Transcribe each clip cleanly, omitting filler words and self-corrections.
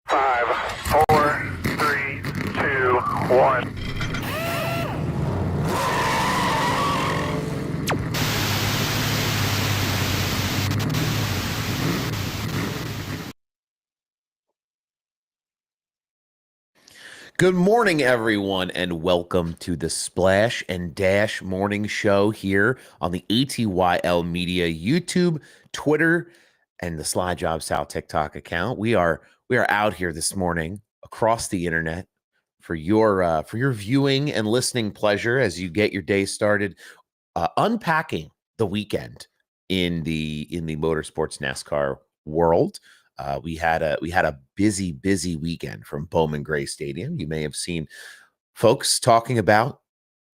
5, 4, 3, 2, 1. Good morning, everyone, and welcome to the Splash and Dash Morning Show here on the ATYL Media YouTube, Twitter, and the SlideJobSal TikTok account. We are out here this morning across the internet for your viewing and listening pleasure as you get your day started, unpacking the weekend in the motorsports NASCAR world. We had a busy weekend from Bowman Gray Stadium. You may have seen folks talking about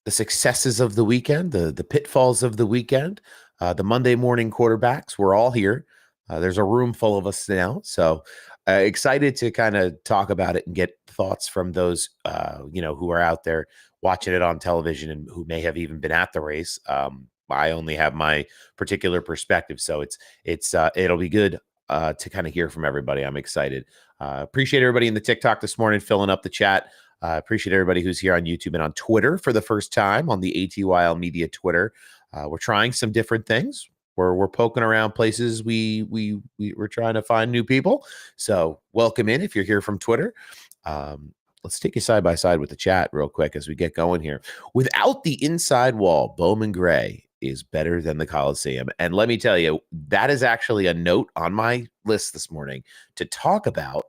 the successes of the weekend, the pitfalls of the weekend, the Monday morning quarterbacks. We're all here. There's a room full of us now, so excited to kind of talk about it and get thoughts from those who are out there watching it on television and who may have even been at the race. I only have my particular perspective, so it'll be good to kind of hear from everybody. I'm excited. Appreciate everybody in the TikTok this morning filling up the chat. Appreciate everybody who's here on YouTube and on Twitter for the first time on the ATYL Media Twitter. We're trying some different things. We're poking around places. We're trying to find new people. So welcome in if you're here from Twitter. Let's take you side by side with the chat real quick as we get going here. Without the inside wall, Bowman Gray is better than the Coliseum. And let me tell you, that is actually a note on my list this morning to talk about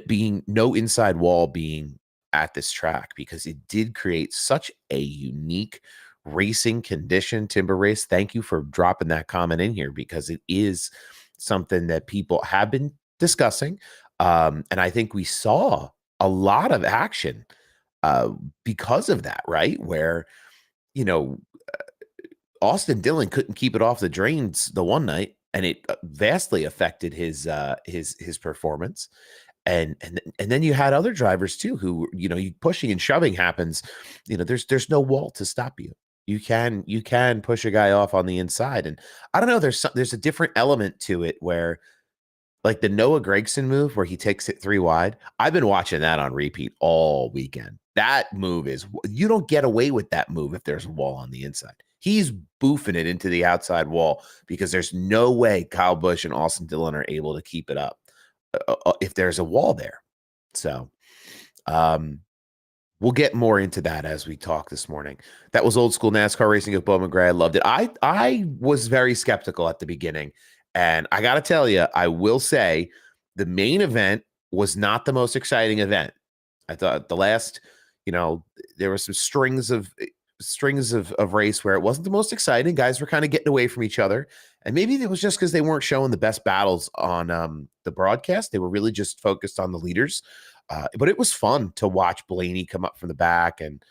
being no inside wall being at this track, because it did create such a unique racing condition. Timber Race, thank you for dropping that comment in here, because it is something that people have been discussing. And I think we saw a lot of action because of that, right? Where, Austin Dillon couldn't keep it off the drains the one night, and it vastly affected his performance. And then you had other drivers too who, pushing and shoving happens. There's no wall to stop you. You can push a guy off on the inside, and I don't know. There's a different element to it where, like the Noah Gragson move where he takes it 3 wide. I've been watching that on repeat all weekend. That move you don't get away with that move if there's a wall on the inside. He's boofing it into the outside wall because there's no way Kyle Busch and Austin Dillon are able to keep it up if there's a wall there. So we'll get more into that as we talk this morning. That was old school NASCAR racing at Bowman Gray. I loved it. I was very skeptical at the beginning. And I got to tell you, I will say the main event was not the most exciting event. I thought the last, there were some strings of race where it wasn't the most exciting. Guys were kind of getting away from each other. And maybe it was just because they weren't showing the best battles on the broadcast. They were really just focused on the leaders. But it was fun to watch Blaney come up from the back, and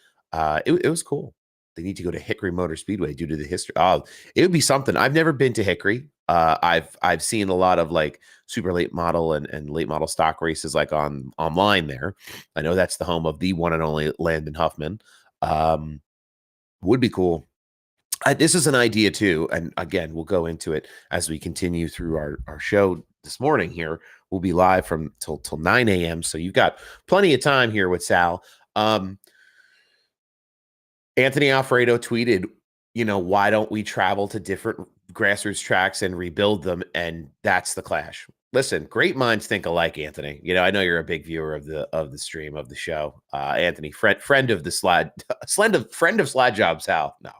it was cool. They need to go to Hickory Motor Speedway due to the history. Oh, it would be something. I've never been to Hickory. I've seen a lot of like super late model and late model stock races like online there. I know that's the home of the one and only Landon Huffman. Would be cool. This is an idea too. And again, we'll go into it as we continue through our show this morning here. We'll be live from till 9 a.m. So you've got plenty of time here with Sal. Anthony Alfredo tweeted, why don't we travel to different grassroots tracks and rebuild them? And that's the clash. Listen, great minds think alike, Anthony. I know you're a big viewer of the stream of the show. Anthony, friend of the friend of SlideJobSal. No,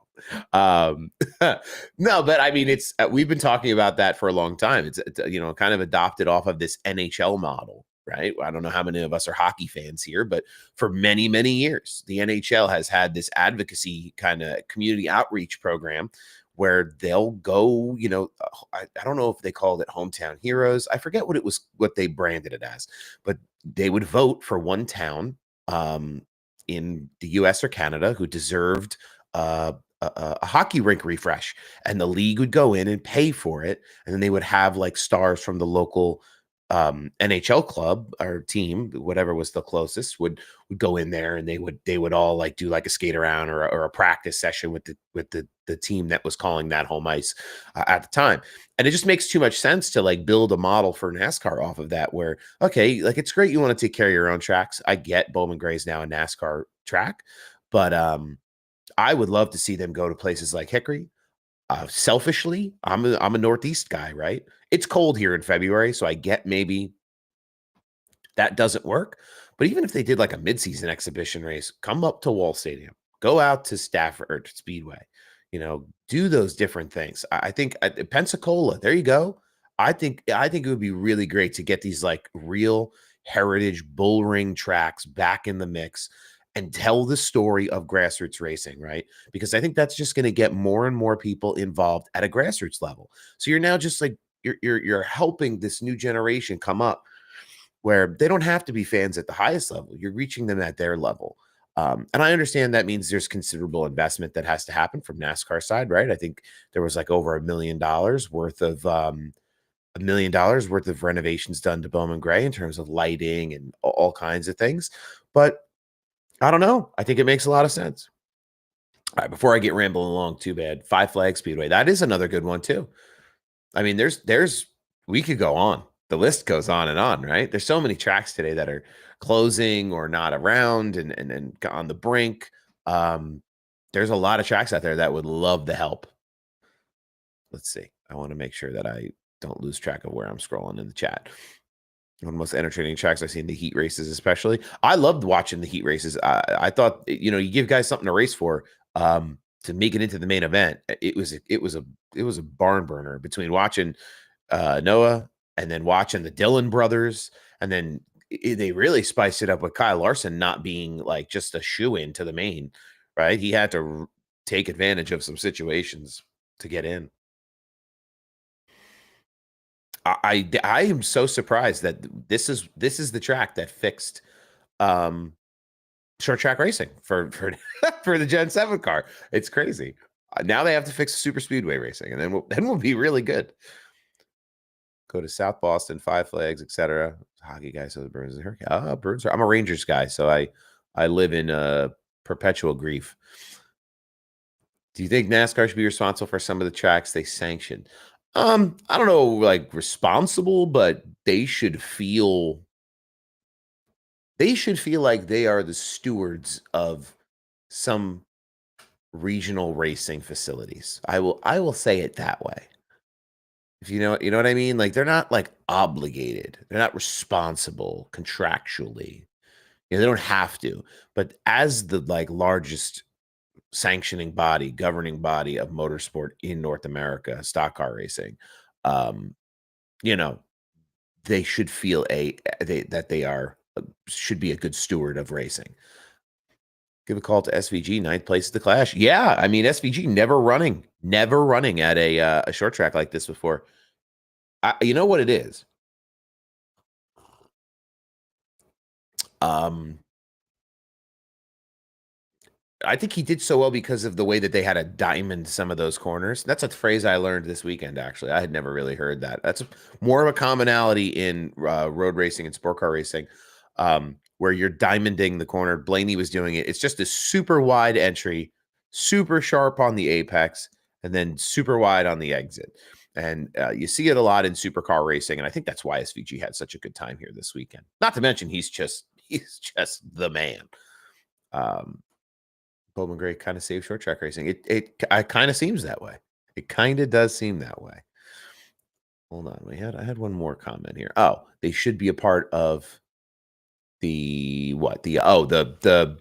no, but I mean, it's we've been talking about that for a long time. It's kind of adopted off of this NHL model, right? I don't know how many of us are hockey fans here, but for many years, the NHL has had this advocacy kind of community outreach program where they'll go, I don't know if they called it hometown heroes. I forget what they branded it as, but they would vote for one town in the US or Canada who deserved a hockey rink refresh, and the league would go in and pay for it. And then they would have like stars from the local NHL club or team, whatever was the closest, would go in there and they would all like do like a skate around or a practice session with the team that was calling that home ice at the time. And it just makes too much sense to like build a model for NASCAR off of that, where, okay, like it's great you want to take care of your own tracks. I get Bowman Gray's now a NASCAR track, but I would love to see them go to places like Hickory. Selfishly, I'm a Northeast guy, right? It's cold here in February, so I get maybe that doesn't work. But even if they did like a midseason exhibition race, come up to Wall Stadium, go out to Stafford Speedway, do those different things. I think Pensacola, there you go. I think it would be really great to get these like real heritage bull ring tracks back in the mix and tell the story of grassroots racing, right? Because I think that's just going to get more and more people involved at a grassroots level. So you're now just like you're helping this new generation come up where they don't have to be fans at the highest level. You're reaching them at their level. And I understand that means there's considerable investment that has to happen from NASCAR side, right? I think there was like over $1 million worth of renovations done to Bowman Gray in terms of lighting and all kinds of things. But I don't know. I think it makes a lot of sense. All right, before I get rambling along too bad, Five Flag Speedway. That is another good one too. I mean, we could go on. The list goes on and on, right? There's so many tracks today that are closing or not around and on the brink. There's a lot of tracks out there that would love the help. Let's see. I want to make sure that I don't lose track of where I'm scrolling in the chat. One of the most entertaining tracks I've seen, the heat races, especially. I loved watching the heat races. I thought, you give guys something to race for, to make it into the main event. It was a barn burner between watching Noah and then watching the Dillon brothers, and then they really spiced it up with Kyle Larson not being like just a shoe-in to the main, right? He had to take advantage of some situations to get in. I am so surprised that this is the track that fixed short track racing for for the Gen 7 car. It's crazy. Now they have to fix super speedway racing, and then we'll be really good. Go to South Boston, Five Flags, etc. Hockey guy, so the Bruins are here. Bruins are. I'm a Rangers guy, so I live in perpetual grief. Do you think NASCAR should be responsible for some of the tracks they sanction? I don't know, like responsible, but they should feel like they are the stewards of some regional racing facilities. I will say it that way. If you know what I mean? Like they're not like obligated. They're not responsible contractually. They don't have to. But as the like largest sanctioning body, governing body of motorsport in North America, stock car racing, um, you know, they should feel that they are should be a good steward of racing. Give a call to SVG, ninth place at the Clash. Yeah, I mean SVG never running at a short track like this before. You know what it is? I think he did so well because of the way that they had to diamond some of those corners. That's a phrase I learned this weekend, actually. I had never really heard that. That's more of a commonality in road racing and sport car racing, where you're diamonding the corner. Blaney was doing it. It's just a super wide entry, super sharp on the apex, and then super wide on the exit. And you see it a lot in supercar racing, and I think that's why SVG had such a good time here this weekend. Not to mention he's just the man. Bowman Gray kind of saved short track racing. It kind of seems that way. It kind of does seem that way. Hold on, I had one more comment here. Oh, they should be a part of the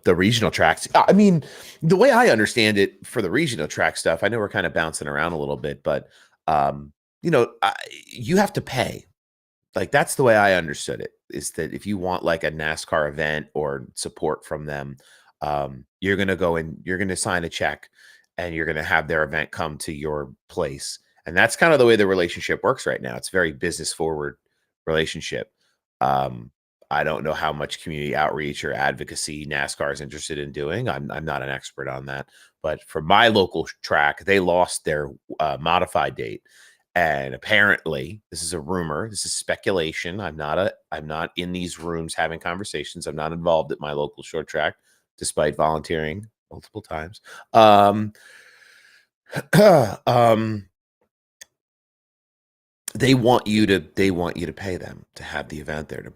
regional tracks. I mean, the way I understand it for the regional track stuff, I know we're kind of bouncing around a little bit, but you have to pay. Like that's the way I understood it, is that if you want like a NASCAR event or support from them, you're going to go and you're going to sign a check and you're going to have their event come to your place. And that's kind of the way the relationship works right now. It's a very business forward relationship. I don't know how much community outreach or advocacy NASCAR is interested in doing. I'm not an expert on that, but for my local track, they lost their modified date. And apparently, this is a rumor. This is speculation. I'm not in these rooms having conversations. I'm not involved at my local short track, despite volunteering multiple times. Um, they want you to pay them to have the event there to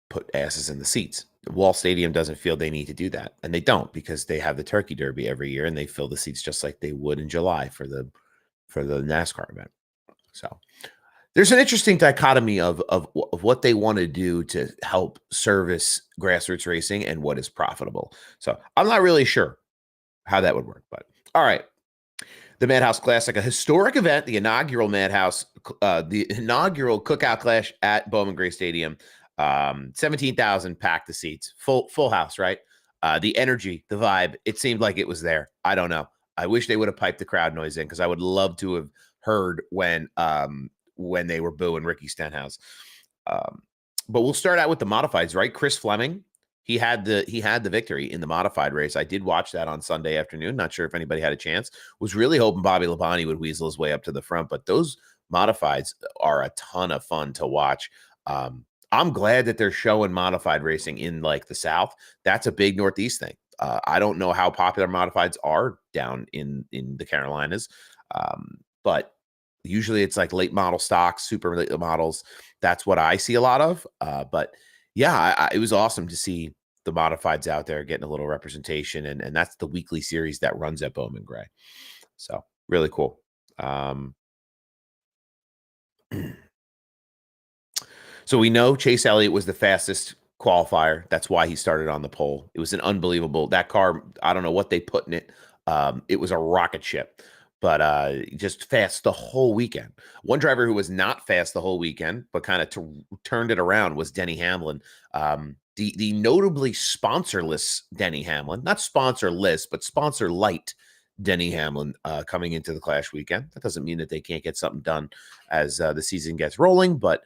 put asses in the seats. Wall Stadium doesn't feel they need to do that, and they don't, because they have the Turkey Derby every year, and they fill the seats just like they would in July for the NASCAR event. So there's an interesting dichotomy of what they want to do to help service grassroots racing and what is profitable. So I'm not really sure how that would work, but all right. The Madhouse Classic, a historic event, the inaugural the inaugural Cookout Clash at Bowman Gray Stadium. 17,000 packed the seats, full house, right? The energy, the vibe, it seemed like it was there. I don't know. I wish they would have piped the crowd noise in, because I would love to have heard when they were booing Ricky Stenhouse. But we'll start out with the modifieds, right? Chris Fleming, he had the victory in the modified race. I did watch that on Sunday afternoon. Not sure if anybody had a chance. Was really hoping Bobby Labonte would weasel his way up to the front, but those modifieds are a ton of fun to watch. I'm glad that they're showing modified racing in like the South. That's a big Northeast thing. I don't know how popular modifieds are down in the Carolinas, but usually it's like late model stocks, super late models. That's what I see a lot of. But yeah, it was awesome to see the modifieds out there getting a little representation, and that's the weekly series that runs at Bowman Gray. So really cool. So we know Chase Elliott was the fastest qualifier. That's why he started on the pole. It was an unbelievable, that car, I don't know what they put in it. It was a rocket ship, but just fast the whole weekend. One driver who was not fast the whole weekend, but kind of turned it around, was Denny Hamlin. The notably sponsorless Denny Hamlin, not sponsorless, but sponsor light Denny Hamlin coming into the Clash weekend. That doesn't mean that they can't get something done as the season gets rolling, but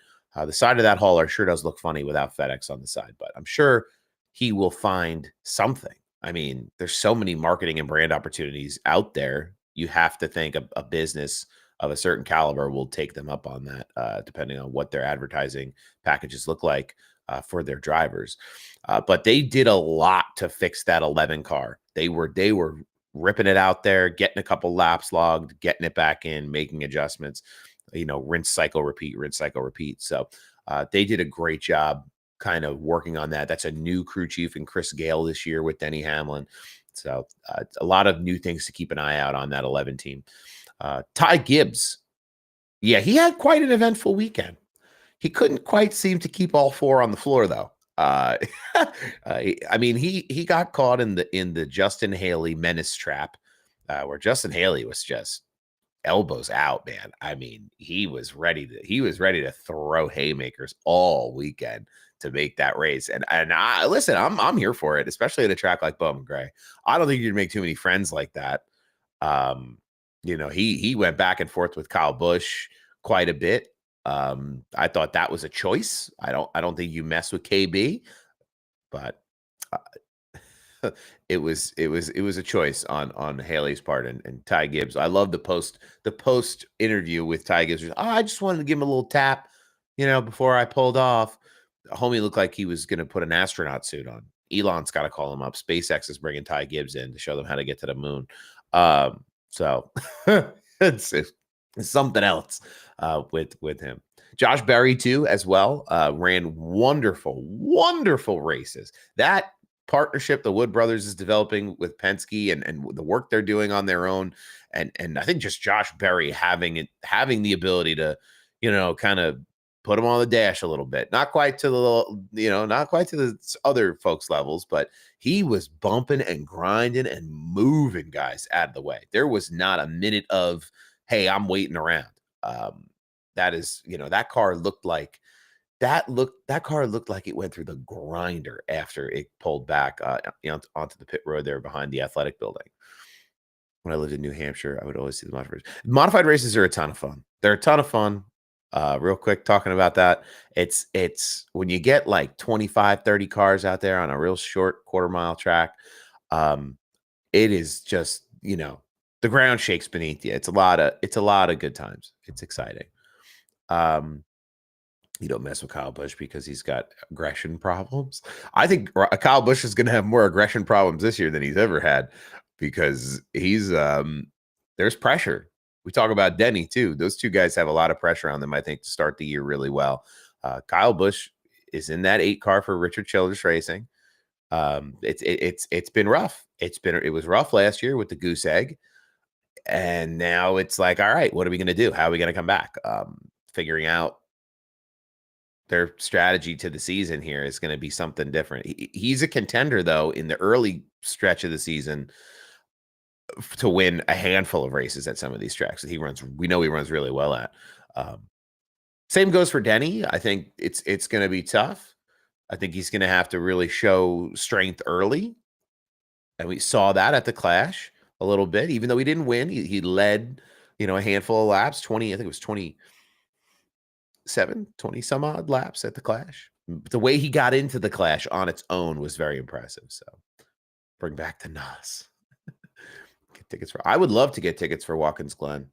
the side of that hauler sure does look funny without FedEx on the side, but I'm sure he will find something. I mean, there's so many marketing and brand opportunities out there. You have to think a business of a certain caliber will take them up on that, depending on what their advertising packages look like for their drivers. But they did a lot to fix that 11 car. They were ripping it out there, getting a couple laps logged, getting it back in, making adjustments. Rinse, cycle, repeat, rinse, cycle, repeat. So they did a great job kind of working on that. That's a new crew chief in Chris Gale this year with Denny Hamlin. So a lot of new things to keep an eye out on that 11 team. Ty Gibbs. Yeah, he had quite an eventful weekend. He couldn't quite seem to keep all four on the floor, though. I mean, he got caught in the Justin Haley menace trap, where Justin Haley was just elbows out, man. I mean, he was ready to throw haymakers all weekend to make that race. And I listen, I'm here for it, especially at a track like Bowman Gray. I don't think you'd make too many friends like that. He went back and forth with Kyle Busch quite a bit. I thought that was a choice. I don't think you mess with KB, but it was a choice on Haley's part and Ty Gibbs. I love the post interview with Ty Gibbs. I just wanted to give him a little tap, before I pulled off. The homie looked like he was going to put an astronaut suit on. Elon's got to call him up. SpaceX is bringing Ty Gibbs in to show them how to get to the moon. So it's something else with him. Josh Berry too, as well, ran wonderful races. That partnership the Wood brothers is developing with Penske and the work they're doing on their own, and I think just Josh Berry having the ability to, kind of put him on the dash a little bit, not quite to the other folks levels, but he was bumping and grinding and moving guys out of the way. There was not a minute of, hey, I'm waiting around. That car looked like it went through the grinder after it pulled back onto the pit road there behind the athletic building. When I lived in New Hampshire, I would always see the modified races. Modified races are a ton of fun. They're a ton of fun. Real quick, talking about that, it's when you get like 25, 30 cars out there on a real short quarter-mile track, it is just, the ground shakes beneath you. It's a lot of good times. It's exciting. You don't mess with Kyle Busch because he's got aggression problems. I think Kyle Busch is going to have more aggression problems this year than he's ever had because he's there's pressure. We talk about Denny too. Those two guys have a lot of pressure on them, I think, to start the year really well. Kyle Busch is in that 8 car for Richard Childress Racing. It's been rough. It was rough last year with the goose egg. And now it's like, all right, what are we going to do? How are we going to come back? Figuring out their strategy to the season here is going to be something different. He's a contender, though, in the early stretch of the season to win a handful of races at some of these tracks that he runs. We know he runs really well at. Same goes for Denny. I think it's going to be tough. I think he's going to have to really show strength early. And we saw that at the Clash a little bit, even though he didn't win. He led, a handful of laps, 20, I think it was 20 some odd laps at the Clash. The way he got into the Clash on its own was very impressive. So bring back the NAS. Get tickets I would love to get tickets for Watkins Glen.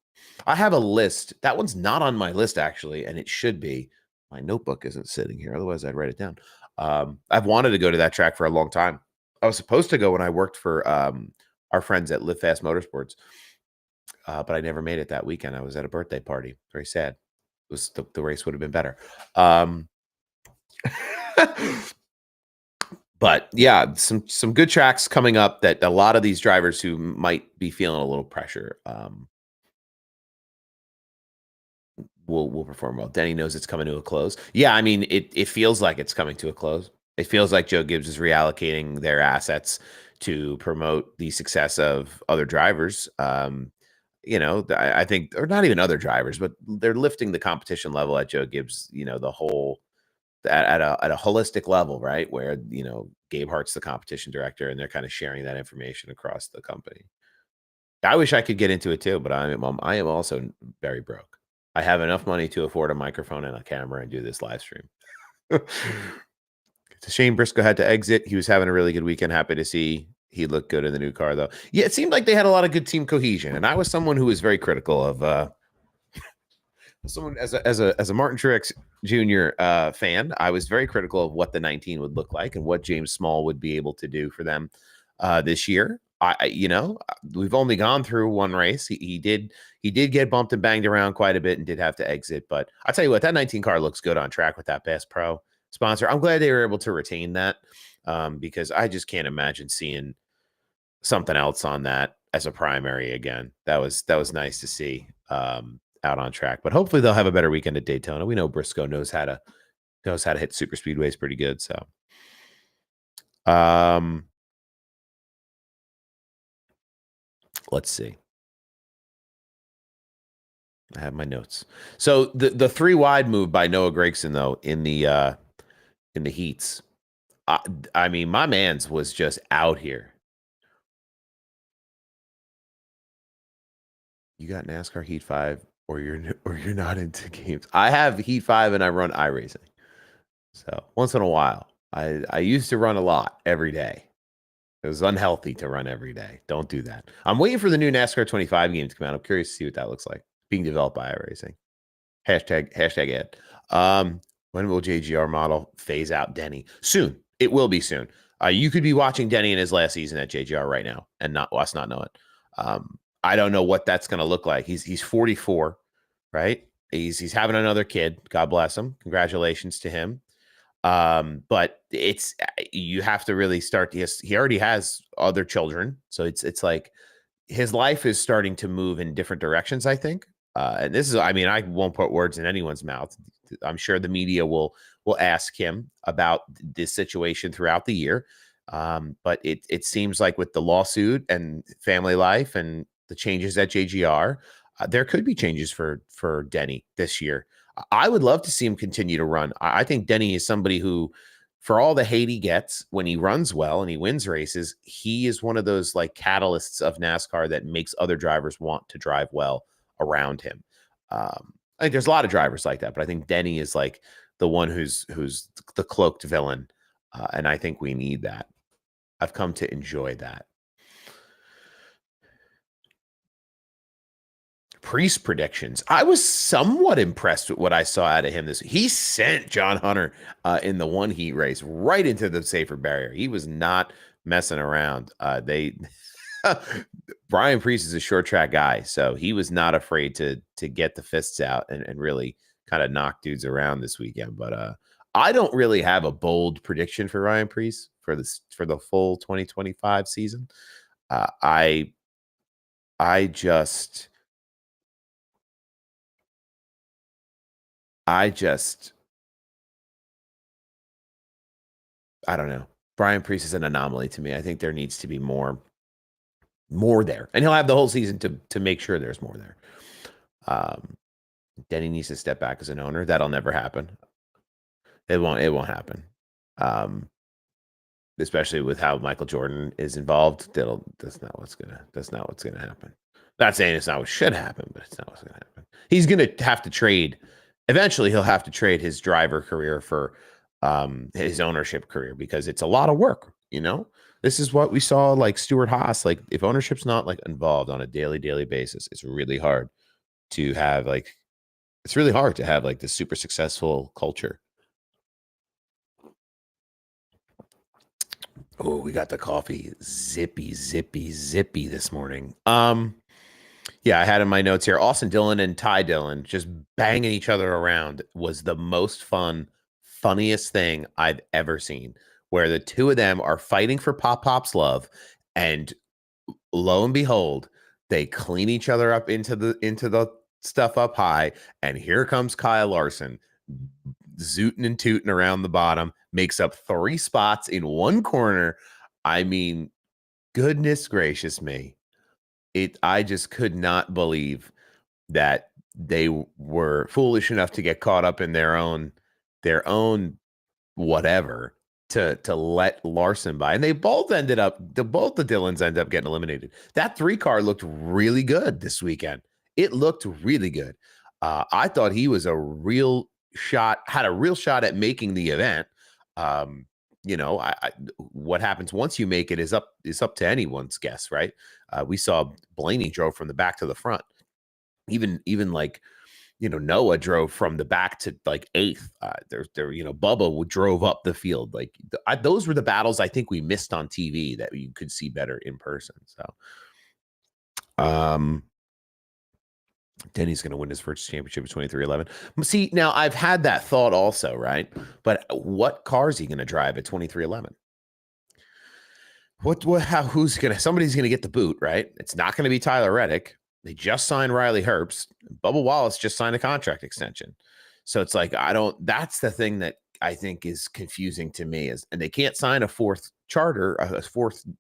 I have a list. That one's not on my list, actually, and it should be. My notebook isn't sitting here. Otherwise, I'd write it down. I've wanted to go to that track for a long time. I was supposed to go when I worked for our friends at Live Fast Motorsports, but I never made it that weekend. I was at a birthday party. Very sad. It was the race would have been better. But yeah, some good tracks coming up that a lot of these drivers who might be feeling a little pressure will perform well. Denny knows it's coming to a close. Yeah, I mean, it feels like it's coming to a close. It feels like Joe Gibbs is reallocating their assets to promote the success of other drivers. I think, or not even other drivers, but they're lifting the competition level at Joe Gibbs, the whole at a holistic level, right? Where, Gabe Hart's the competition director and they're kind of sharing that information across the company. I wish I could get into it too, but I am also very broke. I have enough money to afford a microphone and a camera and do this live stream. It's a shame Briscoe had to exit. He was having a really good weekend. Happy to see he looked good in the new car, though. Yeah, it seemed like they had a lot of good team cohesion, and I was someone who was very critical of someone as a Martin Truex Jr. Fan. I was very critical of what the 19 would look like and what James Small would be able to do for them this year. We've only gone through one race. He did get bumped and banged around quite a bit and did have to exit. But I'll tell you what, that 19 car looks good on track with that Bass Pro sponsor. I'm glad they were able to retain that because I just can't imagine seeing something else on that as a primary again. That was nice to see out on track. But hopefully they'll have a better weekend at Daytona. We know Briscoe knows how to hit super speedways pretty good. So let's see. I have my notes. So the 3 wide move by Noah Gragson, though, in the heats. I mean, my man's was just out here. You got NASCAR Heat 5 or you're not into games. I have Heat 5 and I run iRacing. So once in a while. I used to run a lot every day. It was unhealthy to run every day. Don't do that. I'm waiting for the new NASCAR 25 game to come out. I'm curious to see what that looks like. Being developed by iRacing. Hashtag ad. When will JGR model phase out Denny? Soon. It will be soon. You could be watching Denny in his last season at JGR right now and not know it. I don't know what that's going to look like. He's 44, right? He's having another kid. God bless him. Congratulations to him. But you have to really start. He already has other children, so it's like his life is starting to move in different directions, I think. And this is, I mean, I won't put words in anyone's mouth. I'm sure the media will ask him about this situation throughout the year. But it seems like with the lawsuit and family life and the changes at JGR, there could be changes for Denny this year. I would love to see him continue to run. I think Denny is somebody who, for all the hate he gets when he runs well and he wins races, he is one of those like catalysts of NASCAR that makes other drivers want to drive well around him. I think there's a lot of drivers like that, but I think Denny is like the one who's the cloaked villain, and I think we need that. I've come to enjoy that. Priest predictions. I was somewhat impressed with what I saw out of him this. He sent John Hunter in the one heat race right into the safer barrier. He was not messing around. Brian Priest is a short track guy, so he was not afraid to get the fists out and really kind of knock dudes around this weekend. But I don't really have a bold prediction for Ryan Priest for the full 2025 season. I just I don't know. Brian Priest is an anomaly to me. I think there needs to be more there, and he'll have the whole season to make sure there's more there. Denny needs to step back as an owner. That'll never happen. It won't happen. Especially with how Michael Jordan is involved. That's not what's gonna happen. Not saying it's not what should happen, but it's not what's gonna happen. He's gonna have to trade. Eventually, he'll have to trade his driver career for his ownership career because it's a lot of work. This is what we saw like Stuart Haas. Like if ownership's not like involved on a daily basis, it's really hard to have like this super successful culture. Oh, we got the coffee zippy this morning. Yeah, I had in my notes here, Austin Dillon and Ty Dillon just banging each other around was the most funniest thing I've ever seen, where the two of them are fighting for Pop's love, and lo and behold, they clean each other up into the stuff up high, and here comes Kyle Larson zooting and tooting around the bottom, makes up 3 spots in one corner. I mean, goodness gracious me. I just could not believe that they were foolish enough to get caught up in their own whatever to let Larson by. And they both both the Dillons ended up getting eliminated. That 3 car looked really good this weekend. It looked really good. I thought he was had a real shot at making the event. What happens once you make it is up to anyone's guess, right? We saw Blaney drove from the back to the front. Even like, Noah drove from the back to like 8th. Bubba drove up the field. Like those were the battles I think we missed on TV that you could see better in person. So, Denny's going to win his first championship in 2311. See, now I've had that thought also, right? But what car is he going to drive at 2311? Somebody's going to get the boot, right? It's not going to be Tyler Reddick. They just signed Riley Herbst. Bubba Wallace just signed a contract extension. So it's like, that's the thing that I think is confusing to me and they can't sign a 4th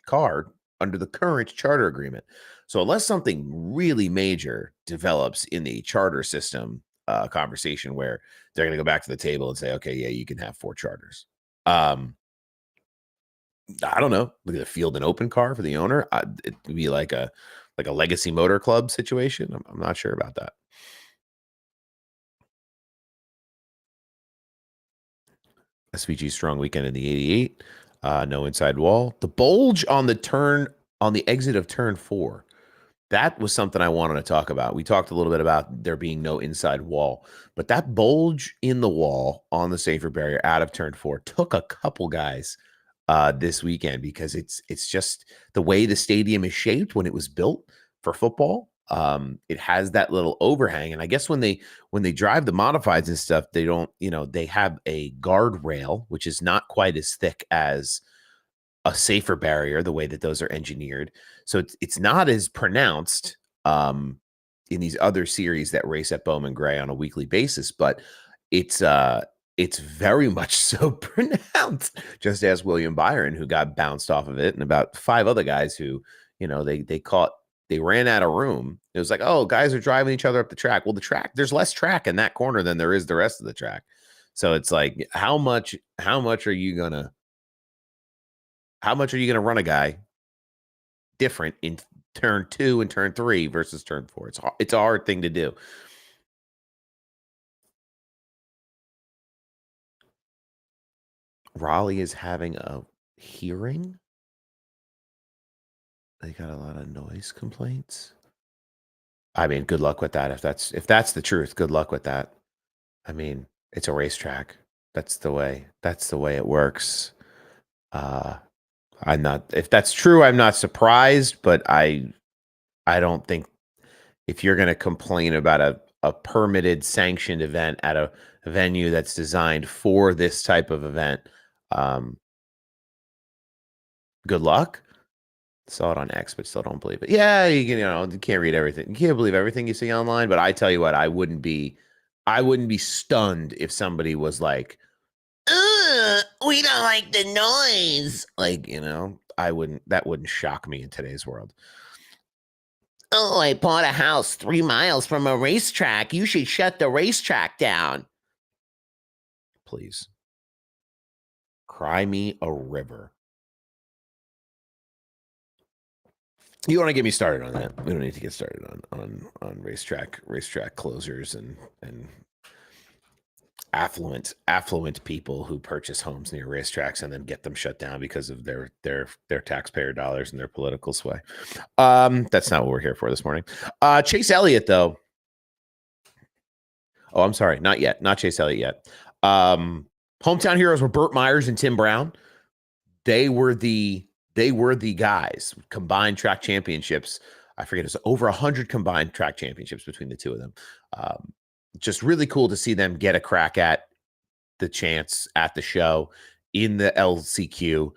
car under the current charter agreement. So unless something really major develops in the charter system conversation where they're going to go back to the table and say, okay, yeah, you can have 4 charters. I don't know. Look at the field and open car for the owner. It would be like a legacy motor club situation. I'm not sure about that. SVG strong weekend in the 88. No inside wall. The bulge on the exit of turn 4. That was something I wanted to talk about. We talked a little bit about there being no inside wall, but that bulge in the wall on the safer barrier out of turn 4 took a couple guys this weekend because it's just the way the stadium is shaped when it was built for football. It has that little overhang, and I guess when they drive the modifieds and stuff, they don't, they have a guardrail which is not quite as thick as a safer barrier, the way that those are engineered. So it's not as pronounced in these other series that race at Bowman Gray on a weekly basis, but it's very much so pronounced. Just as William Byron, who got bounced off of it, and about 5 other guys who, they ran out of room. It was like, oh, guys are driving each other up the track. Well, there's less track in that corner than there is the rest of the track. So it's like, how much are you gonna run a guy different in turn 2 and turn 3 versus turn 4? It's a hard thing to do. Raleigh is having a hearing. They got a lot of noise complaints. I mean, good luck with that. If that's the truth, good luck with that. I mean, it's a racetrack. That's the way it works. If that's true, I'm not surprised, but I don't think if you're going to complain about a permitted sanctioned event at a venue that's designed for this type of event, good luck. Saw it on X, but still don't believe it. Yeah, you can't read everything. You can't believe everything you see online, but I tell you what, I wouldn't be stunned if somebody was like, we don't like the noise. Like, that wouldn't shock me in today's world. Oh, I bought a house 3 miles from a racetrack. You should shut the racetrack down. Please. Cry me a river. You want to get me started on that? We don't need to get started on racetrack closers and affluent people who purchase homes near racetracks and then get them shut down because of their taxpayer dollars and their political sway. That's not what we're here for this morning. Chase Elliott, though. Oh, I'm sorry, not yet. Not Chase Elliott yet. Hometown heroes were Burt Myers and Tim Brown. They were the guys. Combined track championships. I forget, it was over 100 combined track championships between the two of them. Just really cool to see them get a crack at the chance at the show in the LCQ.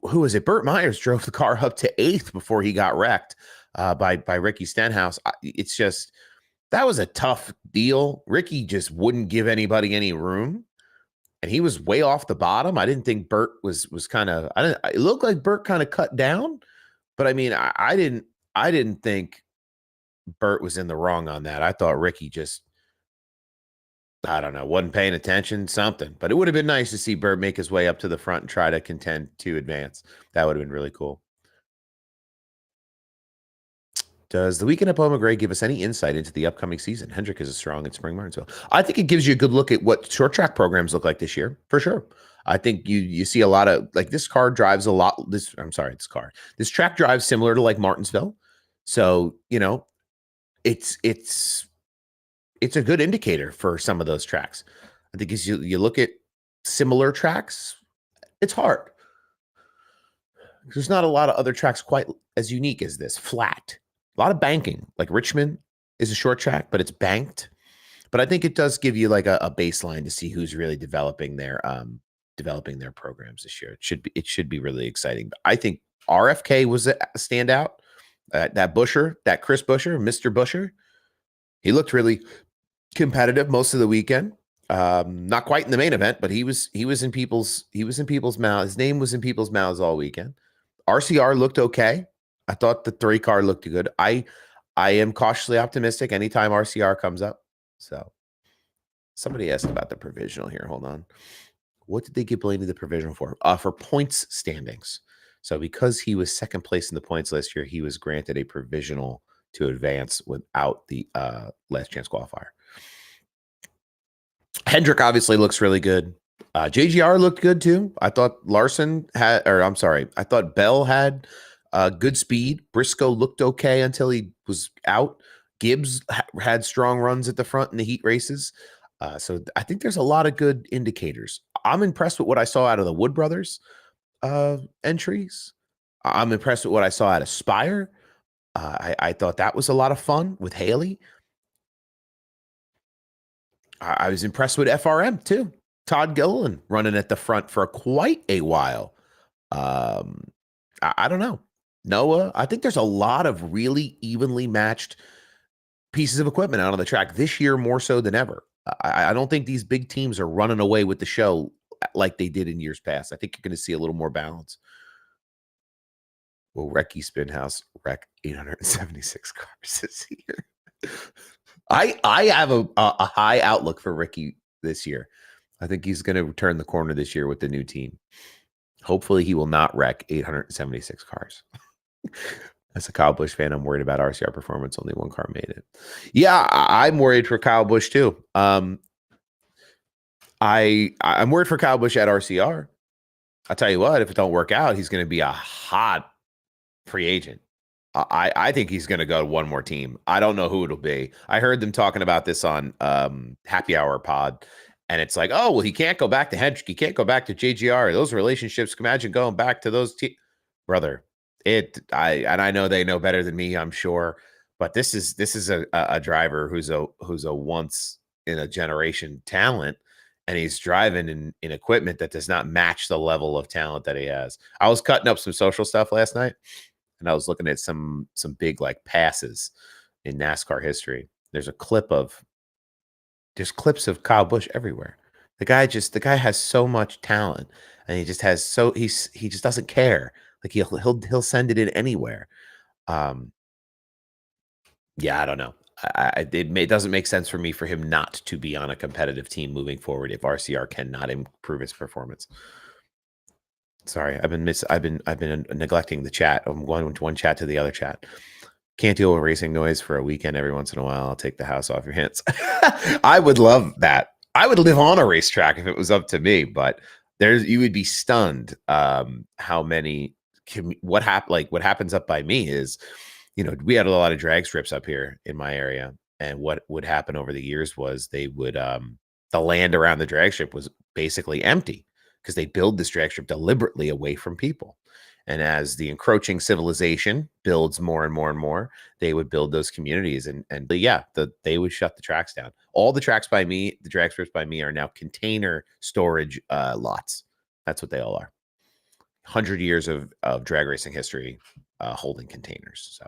Who was it? Burt Myers drove the car up to 8th before he got wrecked by Ricky Stenhouse. It's just, that was a tough deal. Ricky just wouldn't give anybody any room, and he was way off the bottom. I didn't think Burt was kind of. It looked like Burt kind of cut down, but I mean, I didn't think Burt was in the wrong on that. I thought Ricky just, I don't know, wasn't paying attention, something. But it would have been nice to see Burt make his way up to the front and try to contend to advance. That would have been really cool. Does the weekend at Paul McGray give us any insight into the upcoming season? Hendrick is strong at Spring Martinsville. I think it gives you a good look at what short track programs look like this year, for sure. I think you see a lot of, like, this car drives a lot. This track drives similar to like Martinsville. So, it's a good indicator for some of those tracks. I think as you look at similar tracks, it's hard. There's not a lot of other tracks quite as unique as this. Flat. A lot of banking. Like Richmond is a short track, but it's banked. But I think it does give you like a baseline to see who's really developing their programs this year. It should be really exciting. But I think RFK was a standout. That Busher, that Chris Busher, Mr. Busher, he looked really competitive most of the weekend. Not quite in the main event, but he was in people's mouths. His name was in people's mouths all weekend. RCR looked okay. I thought the 3 car looked good. I am cautiously optimistic anytime RCR comes up. So somebody asked about the provisional here. Hold on. What did they give Blaney the provisional for? For points standings. So because he was second place in the points last year, he was granted a provisional to advance without the last chance qualifier. Hendrick obviously looks really good. JGR looked good too. I thought I thought Bell had good speed. Briscoe looked okay until he was out. Gibbs had strong runs at the front in the heat races. So I think there's a lot of good indicators. I'm impressed with what I saw out of the Wood Brothers entries. I'm impressed with what I saw out of Spire. I thought that was a lot of fun with Haley. I was impressed with FRM too. Todd Gilliland running at the front for quite a while. I don't know. Noah, I think there's a lot of really evenly matched pieces of equipment out on the track this year, more so than ever. I don't think these big teams are running away with the show like they did in years past. I think you're going to see a little more balance. Will Recce Spinhouse wreck 876 cars this year? I have a high outlook for Ricky this year. I think he's going to turn the corner this year with the new team. Hopefully he will not wreck 876 cars. As a Kyle Busch fan, I'm worried about RCR performance. Only 1 car made it. Yeah, I'm worried for Kyle Busch too. I'm worried for Kyle Busch at RCR. I'll tell you what, if it don't work out, he's going to be a hot free agent. I think he's going to go to one more team. I don't know who it'll be. I heard them talking about this on Happy Hour Pod, and it's like, oh well, he can't go back to Hendrick. He can't go back to JGR. Those relationships. Imagine going back to those brother. I know they know better than me. I'm sure, but this is a driver who's a once in a generation talent, and he's driving in equipment that does not match the level of talent that he has. I was cutting up some social stuff last night, and I was looking at some big like passes in NASCAR history. There's clips of Kyle Busch everywhere. The guy has so much talent, and he just has he just doesn't care. Like he'll send it in anywhere. Um, yeah, I don't know. It doesn't make sense for me for him not to be on a competitive team moving forward if RCR cannot improve his performance. Sorry, I've been neglecting the chat. I'm going to one chat to the other chat. Can't deal with racing noise for a weekend every once in a while. I'll take the house off your hands. I would love that. I would live on a racetrack if it was up to me, but you would be stunned how many what happens up by me is, we had a lot of drag strips up here in my area, and what would happen over the years was they would the land around the drag strip was basically empty because they build this drag strip deliberately away from people. And as the encroaching civilization builds more and more and more, they would build those communities, and they would shut the tracks down. All the tracks by me, the drag strips by me, are now container storage lots. That's what they all are. 100 years of drag racing history holding containers. So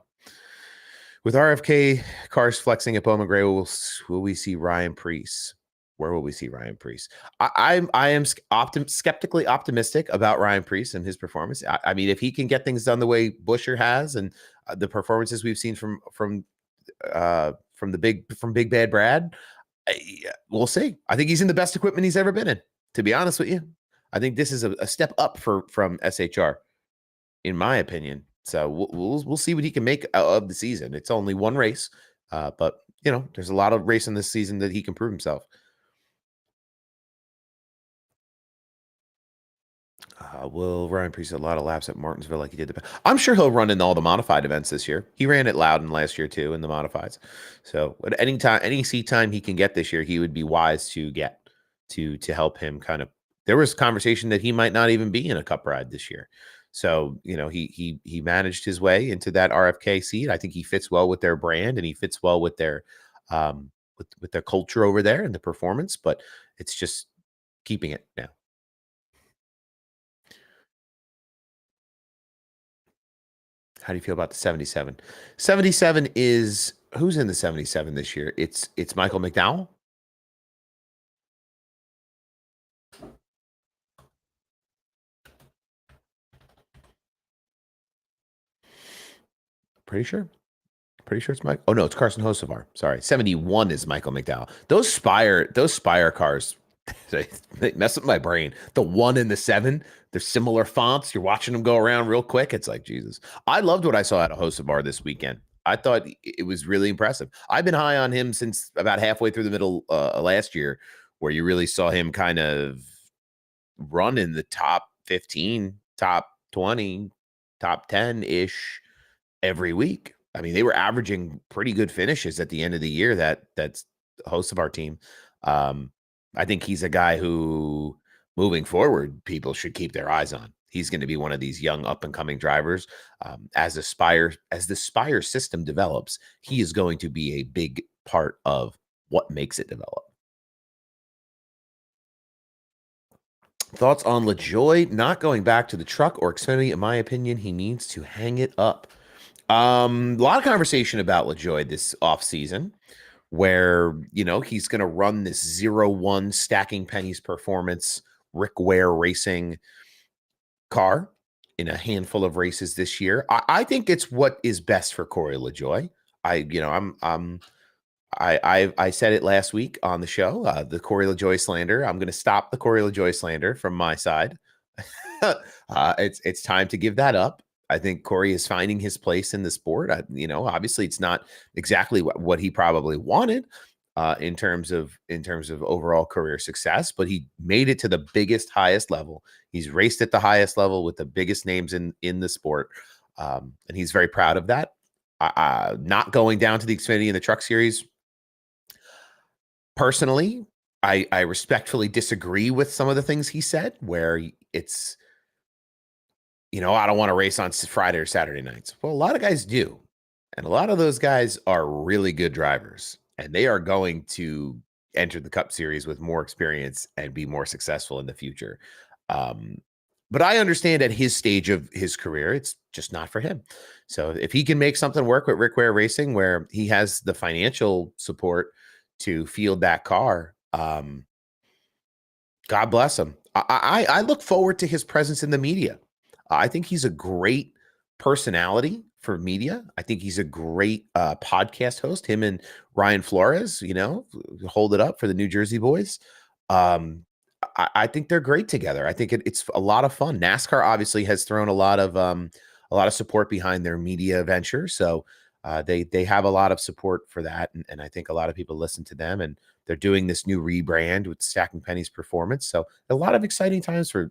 with RFK cars flexing at Bowman Gray, will we see Ryan Preece? Where will we see Ryan Preece? I am skeptically optimistic about Ryan Preece and his performance. I mean, if he can get things done the way Buescher has, and the performances we've seen from Big Bad Brad, we'll see. I think he's in the best equipment he's ever been in. To be honest with you, I think this is a step up from SHR, in my opinion. So we'll see what he can make of the season. It's only one race, but there's a lot of race in this season that he can prove himself. Will Ryan Preece a lot of laps at Martinsville like he did? I'm sure he'll run in all the modified events this year. He ran at Loudon last year too in the modifieds. So at any seat time he can get this year, he would be wise to get to help him kind of. There was conversation that he might not even be in a Cup ride this year. So he managed his way into that RFK seat. I think he fits well with their brand, and he fits well with their with their culture over there and the performance. But it's just keeping it now. How do you feel about the 77? 77 is who's in the 77 this year? It's Michael McDowell. Pretty sure it's Mike. Oh no, it's Carson Hocevar. Sorry. 71 is Michael McDowell. Those Spire cars, they mess with my brain. The 1 and the 7, they're similar fonts. You're watching them go around real quick. It's like, Jesus. I loved what I saw out of Hocevar this weekend. I thought it was really impressive. I've been high on him since about halfway through the middle last year, where you really saw him kind of run in the top 15, top 20, top 10-ish every week. I mean, they were averaging pretty good finishes at the end of the year. That's the host of our team. I think he's a guy who, moving forward, people should keep their eyes on. He's going to be one of these young up and coming drivers. As the Spire system develops, he is going to be a big part of what makes it develop. Thoughts on LaJoie not going back to the truck or Xfinity? In my opinion, he needs to hang it up. A lot of conversation about LaJoie this offseason, where he's going to run this 0-1 stacking pennies performance Rick Ware Racing car in a handful of races this year. I think it's what is best for Corey LaJoie. I said it last week on the show, the Corey LaJoie slander. I'm going to stop the Corey LaJoie slander from my side. It's time to give that up. I think Corey is finding his place in the sport. Obviously it's not exactly what he probably wanted in terms of overall career success, but he made it to the biggest, highest level. He's raced at the highest level with the biggest names in the sport. And he's very proud of that. not going down to the Xfinity and the Truck Series. Personally, I respectfully disagree with some of the things he said, where it's, I don't want to race on Friday or Saturday nights. Well, a lot of guys do. And a lot of those guys are really good drivers, and they are going to enter the Cup Series with more experience and be more successful in the future. Um, but I understand at his stage of his career, it's just not for him. So if he can make something work with Rick Ware Racing, where he has the financial support to field that car, God bless him. I look forward to his presence in the media. I think he's a great personality for media. I think he's a great podcast host. Him and Ryan Flores, hold it up for the New Jersey boys. I think they're great together. I think it's a lot of fun. NASCAR obviously has thrown a lot of support behind their media venture, so they have a lot of support for that, and I think a lot of people listen to them. And they're doing this new rebrand with Stacking Pennies Performance, so a lot of exciting times for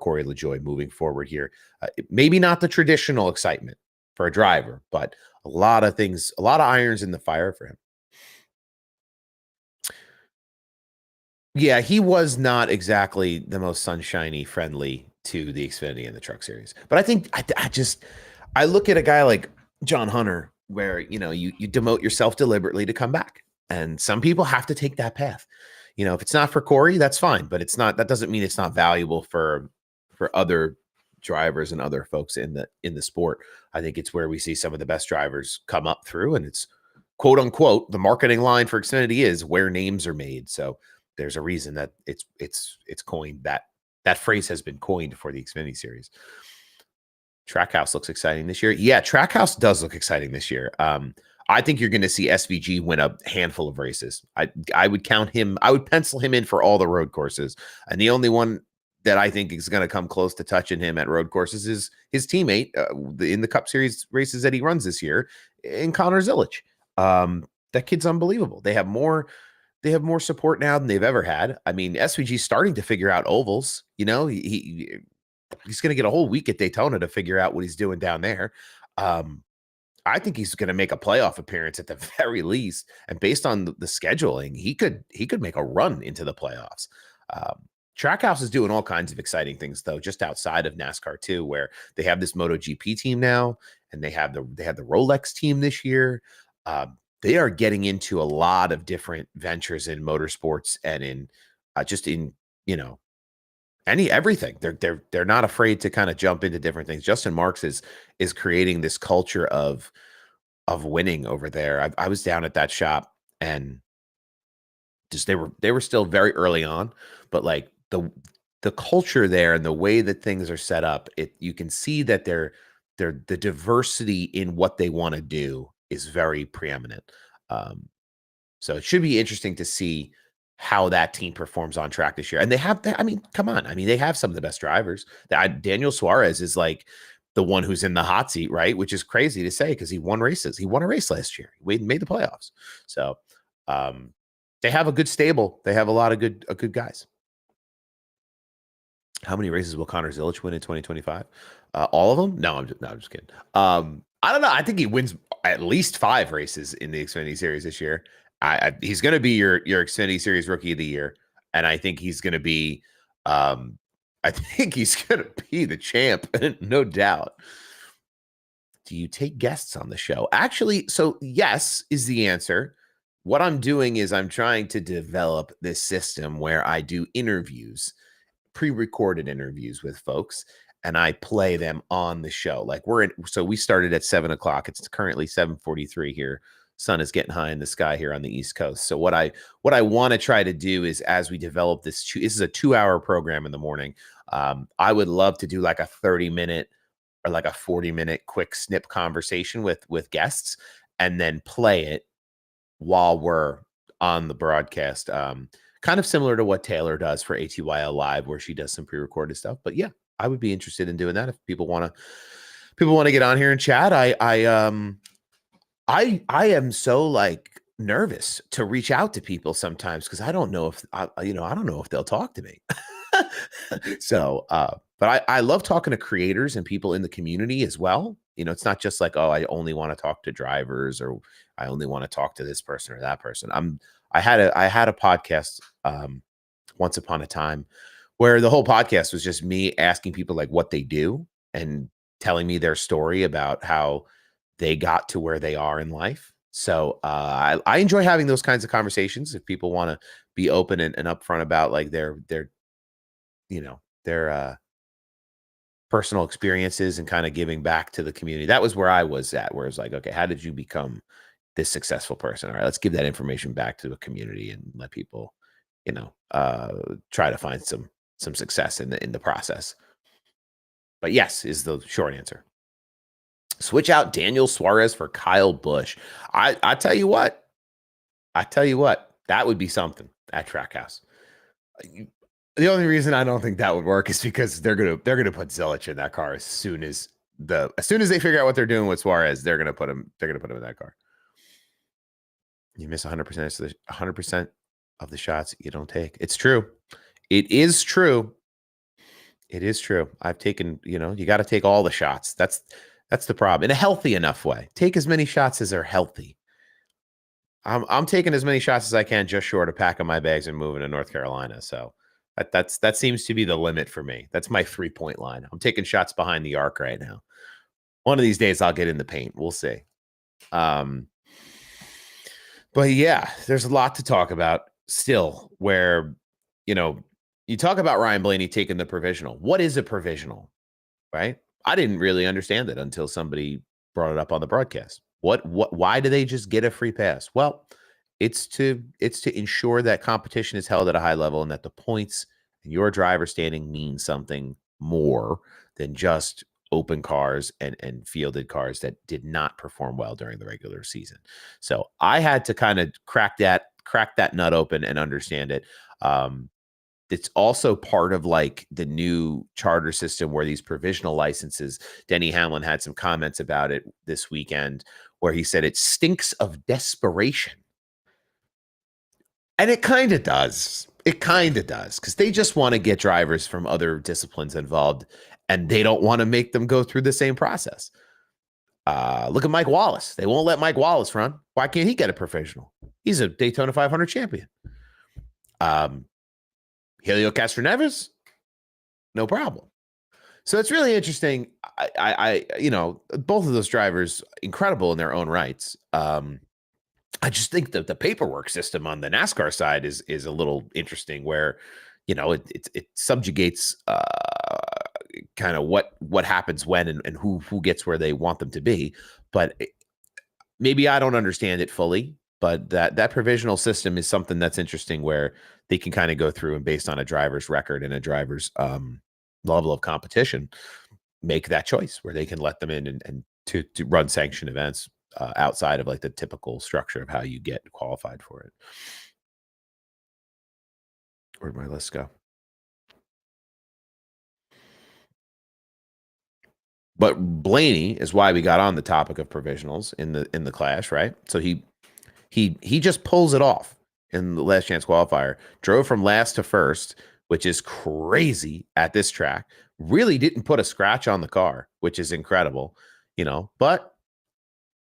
Corey LaJoie moving forward here. Maybe not the traditional excitement for a driver, but a lot of things, a lot of irons in the fire for him. Yeah, he was not exactly the most sunshiny friendly to the Xfinity and the Truck Series. But I think I look at a guy like John Hunter, where you demote yourself deliberately to come back. And some people have to take that path. If it's not for Corey, that's fine, but that doesn't mean it's not valuable for other drivers and other folks in the sport. I think it's where we see some of the best drivers come up through, and it's quote unquote the marketing line for Xfinity is where names are made. So there's a reason that it's coined, that phrase has been coined for the Xfinity series. Trackhouse looks exciting this year. Yeah, Trackhouse does look exciting this year. I think you're going to see SVG win a handful of races. I would count him. I would pencil him in for all the road courses, and the only one that I think is going to come close to touching him at road courses is his teammate in the Cup Series races that he runs this year, in Connor Zilic. That kid's unbelievable. They have more support now than they've ever had. I mean, SVG's starting to figure out ovals. He's going to get a whole week at Daytona to figure out what he's doing down there. I think he's going to make a playoff appearance at the very least. And based on the scheduling, he could make a run into the playoffs. Trackhouse is doing all kinds of exciting things, though, just outside of NASCAR too, where they have this MotoGP team now, and they have the Rolex team this year. They are getting into a lot of different ventures in motorsports and in just in everything. They're not afraid to kind of jump into different things. Justin Marks is creating this culture of winning over there. I was down at that shop, and just they were still very early on, but like the culture there and the way that things are set up, you can see that the diversity in what they want to do is very preeminent. So it should be interesting to see how that team performs on track this year. And they have, I mean, come on. I mean, they have some of the best drivers. Daniel Suarez is like the one who's in the hot seat, right? Which is crazy to say because he won races. He won a race last year. He made the playoffs. So they have a good stable. They have a lot of good guys. How many races will Connor Zilic win in 2025? All of them? No, I'm just kidding. I don't know. I think he wins at least 5 races in the Xfinity Series this year. He's going to be your Xfinity Series Rookie of the Year, and I think he's going to be. I think he's going to be the champ, no doubt. Do you take guests on the show? Actually, so yes is the answer. What I'm doing is I'm trying to develop this system where I do interviews, pre-recorded interviews with folks, and I play them on the show. Like so we started at 7:00. It's currently 7:43 here. Sun is getting high in the sky here on the East Coast. So what I want to try to do is, as we develop this is a 2-hour program in the morning. I would love to do like a 30-minute or like a 40-minute quick snip conversation with guests, and then play it while we're on the broadcast. Kind of similar to what Taylor does for ATYL Live, where she does some pre-recorded stuff. But yeah, I would be interested in doing that if people want to get on here and chat. I am so like nervous to reach out to people sometimes because I don't know if I don't know if they'll talk to me. So But I love talking to creators and people in the community as well. It's not just like, oh, I only want to talk to drivers, or I only want to talk to this person or that person. I had a podcast once upon a time where the whole podcast was just me asking people like what they do and telling me their story about how they got to where they are in life. So I enjoy having those kinds of conversations. If people want to be open and upfront about like their personal experiences and kind of giving back to the community. That was where I was at, where it's like, okay, how did you become this successful person? All right, let's give that information back to the community and let people, try to find some success in the process. But yes, is the short answer. Switch out Daniel Suarez for Kyle Busch. I tell you what, that would be something at Trackhouse. The only reason I don't think that would work is because they're gonna put Zelich in that car as soon as they figure out what they're doing with Suarez. They're gonna put him in that car. You miss 100% of the shots you don't take. It's true. It is true. It is true. I've taken, you got to take all the shots. That's the problem, in a healthy enough way. Take as many shots as are healthy. I'm taking as many shots as I can, just short of packing my bags and moving to North Carolina. So that seems to be the limit for me. That's my 3-point line. I'm taking shots behind the arc right now. One of these days I'll get in the paint. We'll see. But yeah, there's a lot to talk about still, where, you talk about Ryan Blaney taking the provisional. What is a provisional, right? I didn't really understand it until somebody brought it up on the broadcast. Why do they just get a free pass? Well, it's to ensure that competition is held at a high level and that the points in your driver standing mean something more than just open cars and fielded cars that did not perform well during the regular season. So I had to kind of crack that nut open and understand it. It's also part of like the new charter system where these provisional licenses, Denny Hamlin had some comments about it this weekend where he said it stinks of desperation. And it kind of does. It kind of does, because they just want to get drivers from other disciplines involved and they don't want to make them go through the same process. Look at Mike Wallace. They won't let Mike Wallace run. Why can't he get a provisional? He's a Daytona 500 champion. Helio Castroneves, no problem. So it's really interesting. I both of those drivers, incredible in their own rights. I just think that the paperwork system on the NASCAR side is a little interesting, where it subjugates kind of what happens when and who gets where they want them to be. But maybe I don't understand it fully. But that provisional system is something that's interesting, where they can kind of go through and, based on a driver's record and a driver's level of competition, make that choice where they can let them in and to run sanctioned events outside of like the typical structure of how you get qualified for it. Where'd my list go? But Blaney is why we got on the topic of provisionals in the clash, right? So he just pulls it off in the last chance qualifier. Drove from last to first, which is crazy at this track. Really didn't put a scratch on the car, which is incredible, But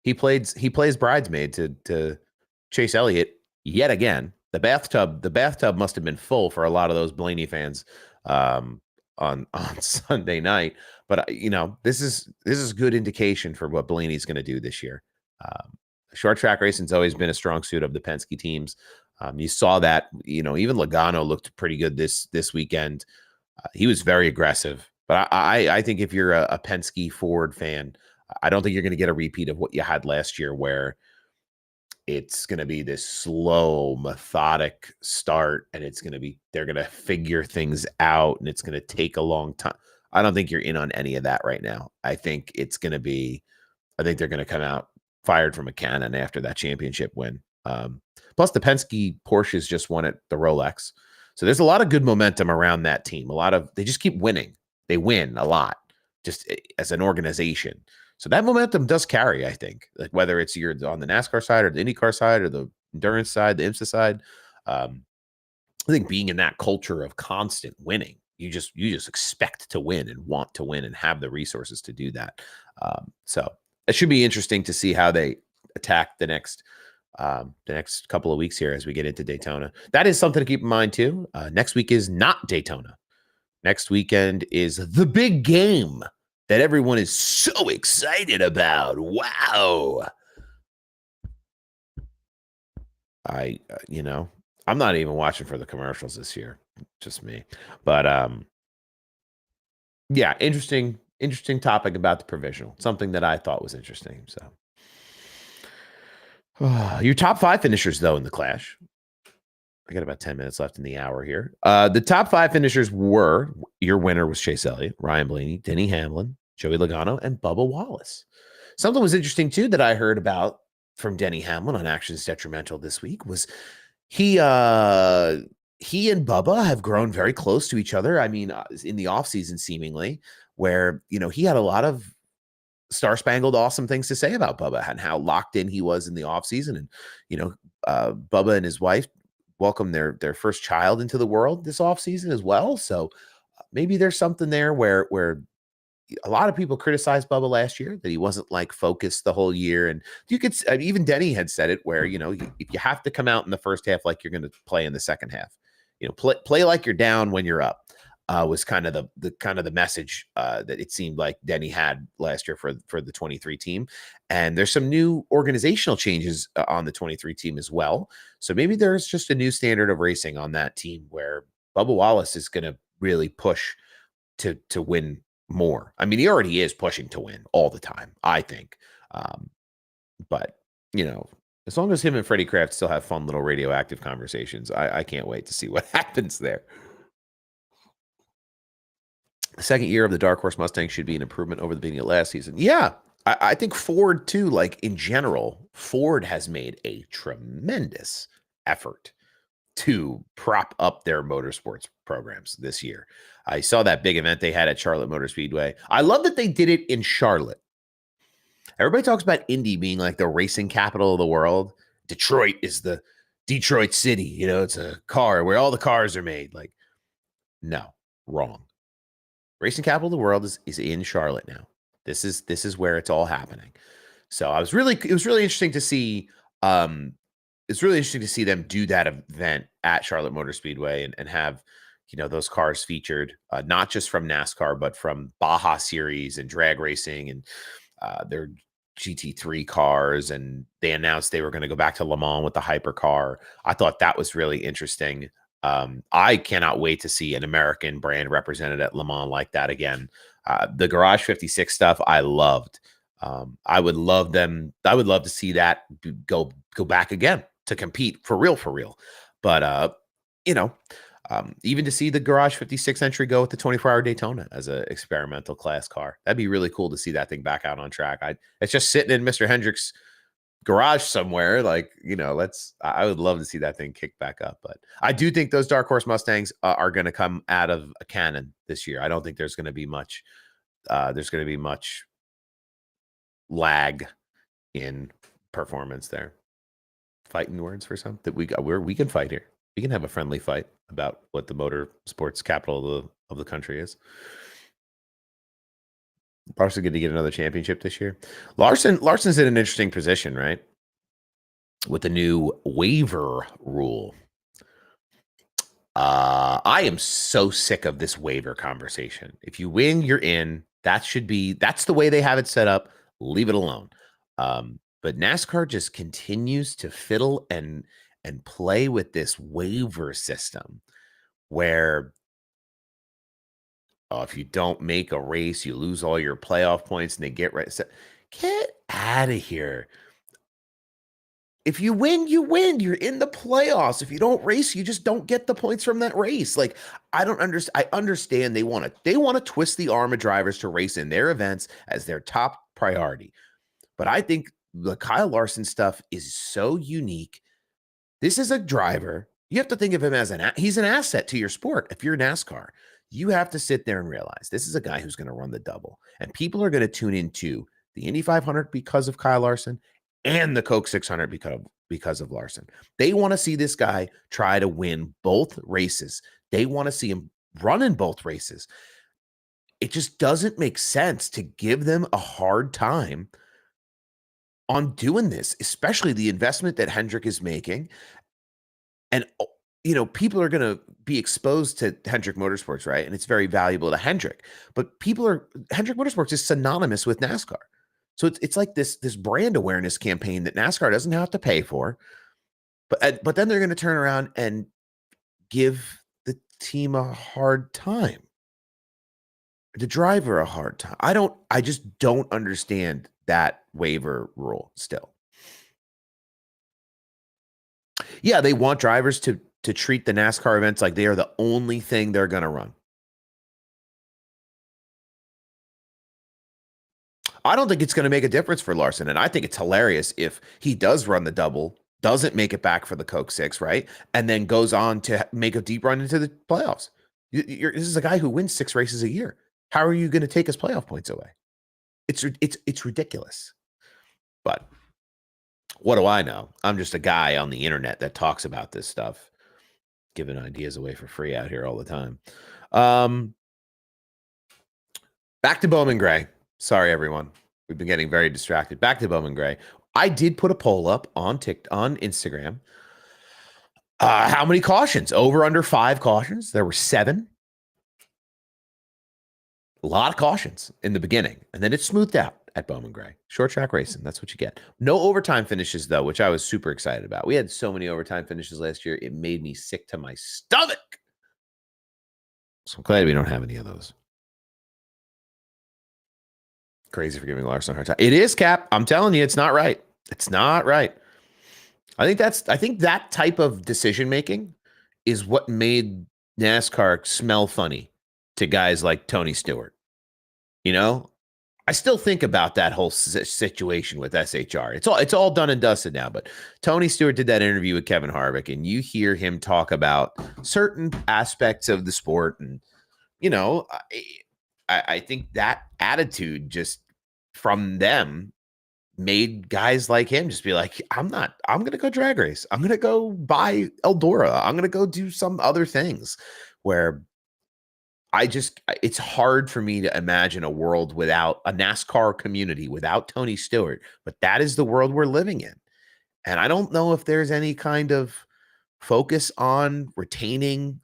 he plays bridesmaid to Chase Elliott yet again. The bathtub must have been full for a lot of those Blaney fans on Sunday night. But this is good indication for what Blaney's going to do this year. Short track racing's always been a strong suit of the Penske teams. You saw that, even Logano looked pretty good this weekend. He was very aggressive. But I think if you're a Penske Ford fan, I don't think you're going to get a repeat of what you had last year, where it's going to be this slow, methodic start, and they're going to figure things out, and it's going to take a long time. I don't think you're in on any of that right now. I think they're going to come out fired from a cannon after that championship win. Plus the Penske Porsches just won at the Rolex. So there's a lot of good momentum around that team. They just keep winning. They win a lot just as an organization. So that momentum does carry, I think, like whether it's you're on the NASCAR side or the IndyCar side or the endurance side, the IMSA side. I think being in that culture of constant winning You just expect to win and want to win and have the resources to do that. So it should be interesting to see how they attack the next couple of weeks here as we get into Daytona. That is something to keep in mind too. Next week is not Daytona. Next weekend is the big game that everyone is so excited about. Wow. I'm not even watching for the commercials this year. Just me. But yeah, interesting topic about the provisional. Something that I thought was interesting. So your top 5 finishers though in the Clash. I got about 10 minutes left in the hour here. The top 5 finishers were, your winner was Chase Elliott, Ryan Blaney, Denny Hamlin, Joey Logano, and Bubba Wallace. Something was interesting too that I heard about from Denny Hamlin on Actions Detrimental this week was he and Bubba have grown very close to each other. I mean, in the offseason seemingly, where, he had a lot of star-spangled awesome things to say about Bubba and how locked in he was in the offseason. And, Bubba and his wife welcomed their first child into the world this offseason as well. So maybe there's something there where a lot of people criticized Bubba last year that he wasn't like focused the whole year. And you could, even Denny had said it where, if you have to come out in the first half, like you're going to play in the second half, play like you're down when you're up, was kind of the message that it seemed like Denny had last year for the 23 team. And there's some new organizational changes on the 23 team as well. So maybe there's just a new standard of racing on that team where Bubba Wallace is going to really push to win more. I mean, he already is pushing to win all the time, I think. But, as long as him and Freddie Kraft still have fun little radioactive conversations, I can't wait to see what happens there. The second year of the Dark Horse Mustang should be an improvement over the beginning of last season. Yeah, I think Ford, too, like in general, Ford has made a tremendous effort to prop up their motorsports programs this year. I saw that big event they had at Charlotte Motor Speedway. I love that they did it in Charlotte. Everybody talks about Indy being like the racing capital of the world. Detroit is the Detroit City. It's a car where all the cars are made. Like, no, wrong. Racing capital of the world is in Charlotte now. This is where it's all happening. So it was really interesting to see. It's really interesting to see them do that event at Charlotte Motor Speedway and have, those cars featured, not just from NASCAR, but from Baja Series and drag racing and their GT3 cars. And they announced they were going to go back to Le Mans with the hypercar. I thought that was really interesting. I cannot wait to see an American brand represented at Le Mans like that again. The Garage 56 stuff I loved. I would love to see that go back again to compete for real. But even to see the Garage 56 entry go with the 24-hour Daytona as an experimental class car, that'd be really cool to see that thing back out on track. It's just sitting in Mr. Hendrick's garage somewhere. Like, I would love to see that thing kick back up. But I do think those Dark Horse Mustangs are going to come out of a cannon this year. I don't think there's going to be much. There's going to be much lag in performance there. Fighting words for something we can fight here. We can have a friendly fight about what the motor sports capital of the country is. Larson going to get another championship this year. Larson's in an interesting position, right? With the new waiver rule. I am so sick of this waiver conversation. If you win, you're in. That's the way they have it set up. Leave it alone. But NASCAR just continues to fiddle and play with this waiver system where if you don't make a race, you lose all your playoff points and they get right. So, get out of here. If you win, you win. You're in the playoffs. If you don't race, you just don't get the points from that race. Like, I don't understand. I understand they want to twist the arm of drivers to race in their events as their top priority. But I think the Kyle Larson stuff is so unique. This is a driver. You have to think of him as he's an asset to your sport. If you're NASCAR, you have to sit there and realize this is a guy who's going to run the double. And people are going to tune into the Indy 500 because of Kyle Larson and the Coke 600 because of Larson. They want to see this guy try to win both races. They want to see him run in both races. It just doesn't make sense to give them a hard time on doing this, especially the investment that Hendrick is making. And, people are going to be exposed to Hendrick Motorsports, right? And it's very valuable to Hendrick. But Hendrick Motorsports is synonymous with NASCAR. So it's like this brand awareness campaign that NASCAR doesn't have to pay for. But then they're going to turn around and give the team a hard time, the driver a hard time. I just don't understand that waiver rule still. Yeah, they want drivers to treat the NASCAR events like they are the only thing they're going to run. I don't think it's going to make a difference for Larson, and I think it's hilarious if he does run the double, doesn't make it back for the Coke 6, right? And then goes on to make a deep run into the playoffs. This is a guy who wins 6 races a year. How are you going to take his playoff points away? It's ridiculous. But what do I know? I'm just a guy on the internet that talks about this stuff, giving ideas away for free out here all the time. Back to Bowman Gray. Sorry, everyone. We've been getting very distracted. Back to Bowman Gray. I did put a poll up on Instagram. How many cautions? Over, under 5 cautions. There were 7. A lot of cautions in the beginning, and then it smoothed out at Bowman Gray. Short track racing, that's what you get. No overtime finishes, though, which I was super excited about. We had so many overtime finishes last year, it made me sick to my stomach. So I'm glad we don't have any of those. Crazy for giving Larson a hard time. It is, Cap. I'm telling you, it's not right. It's not right. I think that type of decision making is what made NASCAR smell funny to guys like Tony Stewart. I still think about that whole situation with SHR. It's all done and dusted now, but Tony Stewart did that interview with Kevin Harvick, and you hear him talk about certain aspects of the sport, and I think that attitude just from them made guys like him just be like, I'm going to go drag race. I'm going to go buy Eldora. I'm going to go do some other things where it's hard for me to imagine a world without a NASCAR community, without Tony Stewart, but that is the world we're living in. And I don't know if there's any kind of focus on retaining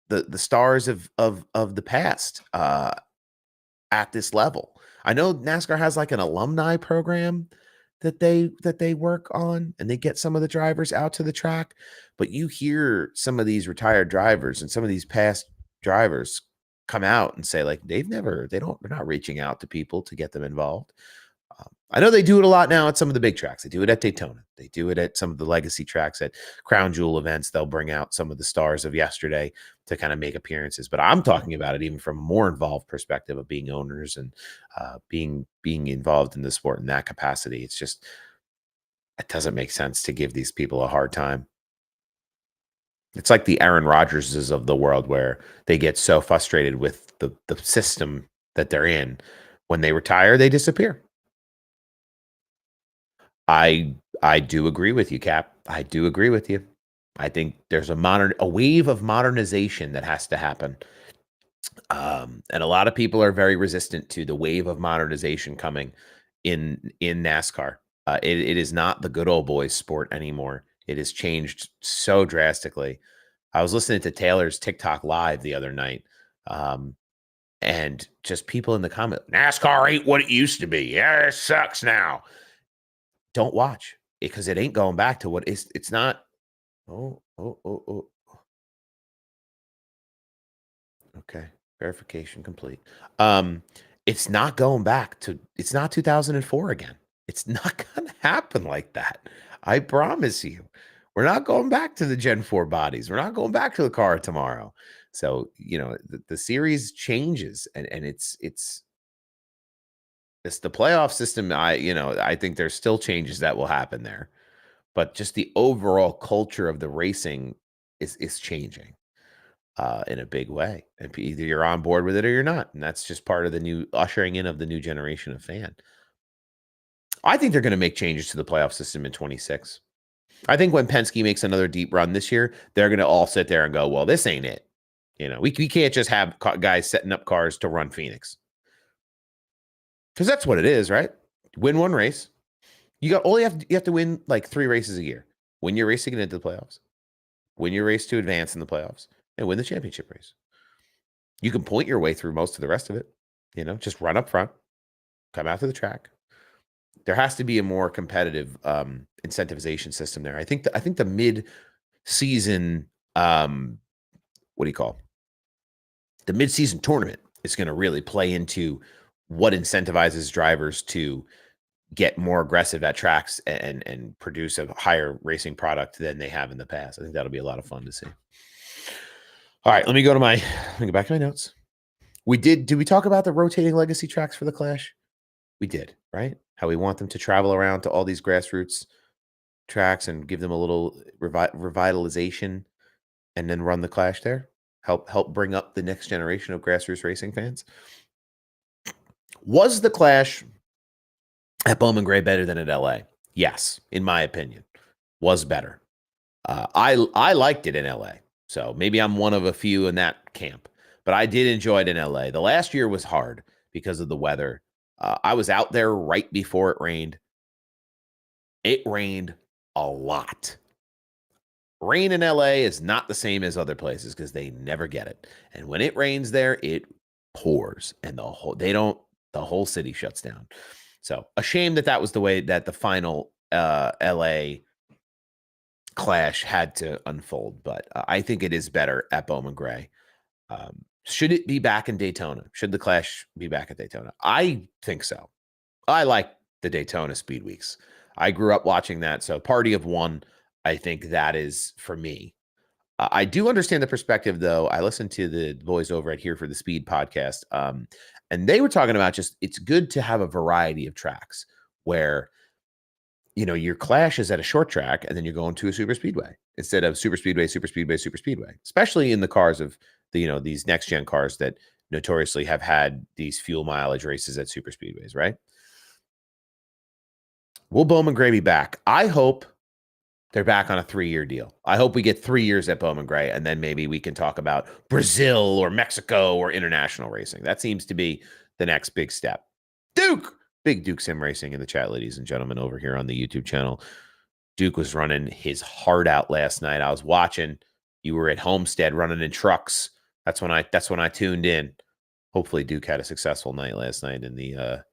the stars of the past at this level. I know NASCAR has like an alumni program that they work on, and they get some of the drivers out to the track, but you hear some of these retired drivers and some of these past drivers come out and say like they're not reaching out to people to get them involved. I know they do it a lot now at some of the big tracks. They do it at Daytona. They do it at some of the legacy tracks at Crown Jewel events. They'll bring out some of the stars of yesterday to kind of make appearances. But I'm talking about it even from a more involved perspective of being owners and being involved in the sport in that capacity. It's just, it doesn't make sense to give these people a hard time. It's like the Aaron Rodgerses of the world, where they get so frustrated with the system that they're in. When they retire, they disappear. I do agree with you, Cap. I do agree with you. I think there's a wave of modernization that has to happen. And a lot of people are very resistant to the wave of modernization coming in NASCAR. It is not the good old boys sport anymore. It has changed so drastically. I was listening to Taylor's TikTok live the other night, and just people in the comment, NASCAR ain't what it used to be. Yeah, it sucks now. Don't watch, because it ain't going back to what it's not. Oh. Okay. Verification complete. It's not going back to, it's not 2004 again. It's not going to happen like that. I promise you. We're not going back to the Gen 4 bodies. We're not going back to the car tomorrow. So, the series changes, and it's the playoff system. I think there's still changes that will happen there, but just the overall culture of the racing is changing in a big way. And either you're on board with it or you're not. And that's just part of the new ushering in of the new generation of fan. I think they're going to make changes to the playoff system in 26. I think when Penske makes another deep run this year, they're going to all sit there and go, well, this ain't it. We can't just have guys setting up cars to run Phoenix, because that's what it is, right? Win one race. You have to win like 3 races a year. Win your race to get into the playoffs, win your race to advance in the playoffs, and win the championship race. You can point your way through most of the rest of it. Just run up front, come out to the track. There has to be a more competitive incentivization system there. I think the mid-season, what do you call the mid-season tournament is going to really play into what incentivizes drivers to get more aggressive at tracks and produce a higher racing product than they have in the past. I think that'll be a lot of fun to see. All right, let me go back to my notes. Did we talk about the rotating legacy tracks for the Clash? We did, right? How we want them to travel around to all these grassroots tracks and give them a little revitalization and then run the Clash there. Help bring up the next generation of grassroots racing fans. Was the Clash at Bowman Gray better than at LA? Yes, in my opinion, was better. I liked it in LA, so maybe I'm one of a few in that camp, but I did enjoy it in LA. The last year was hard because of the weather. I was out there right before it rained. It rained a lot. Rain in LA is not the same as other places because they never get it. And when it rains there, it pours, and the whole city shuts down. So a shame that was the way that the final LA Clash had to unfold. But I think it is better at Bowman Gray. Should it be back in Daytona? Should the Clash be back at Daytona? I think so. I like the Daytona Speed Weeks. I grew up watching that. So Party of One, I think that is for me. I do understand the perspective, though. I listened to the boys over at Here for the Speed podcast, and they were talking about just it's good to have a variety of tracks where, your Clash is at a short track and then you're going to a super speedway instead of super speedway, especially in the cars of these next gen cars that notoriously have had these fuel mileage races at super speedways, right? Will Bowman Gray be back? I hope they're back on a 3-year deal. I hope we get 3 years at Bowman Gray, and then maybe we can talk about Brazil or Mexico or international racing. That seems to be the next big step. Big Duke Sim Racing in the chat, ladies and gentlemen, over here on the YouTube channel. Duke was running his heart out last night. I was watching. You were at Homestead running in trucks. That's when I tuned in. Hopefully Duke had a successful night last night in the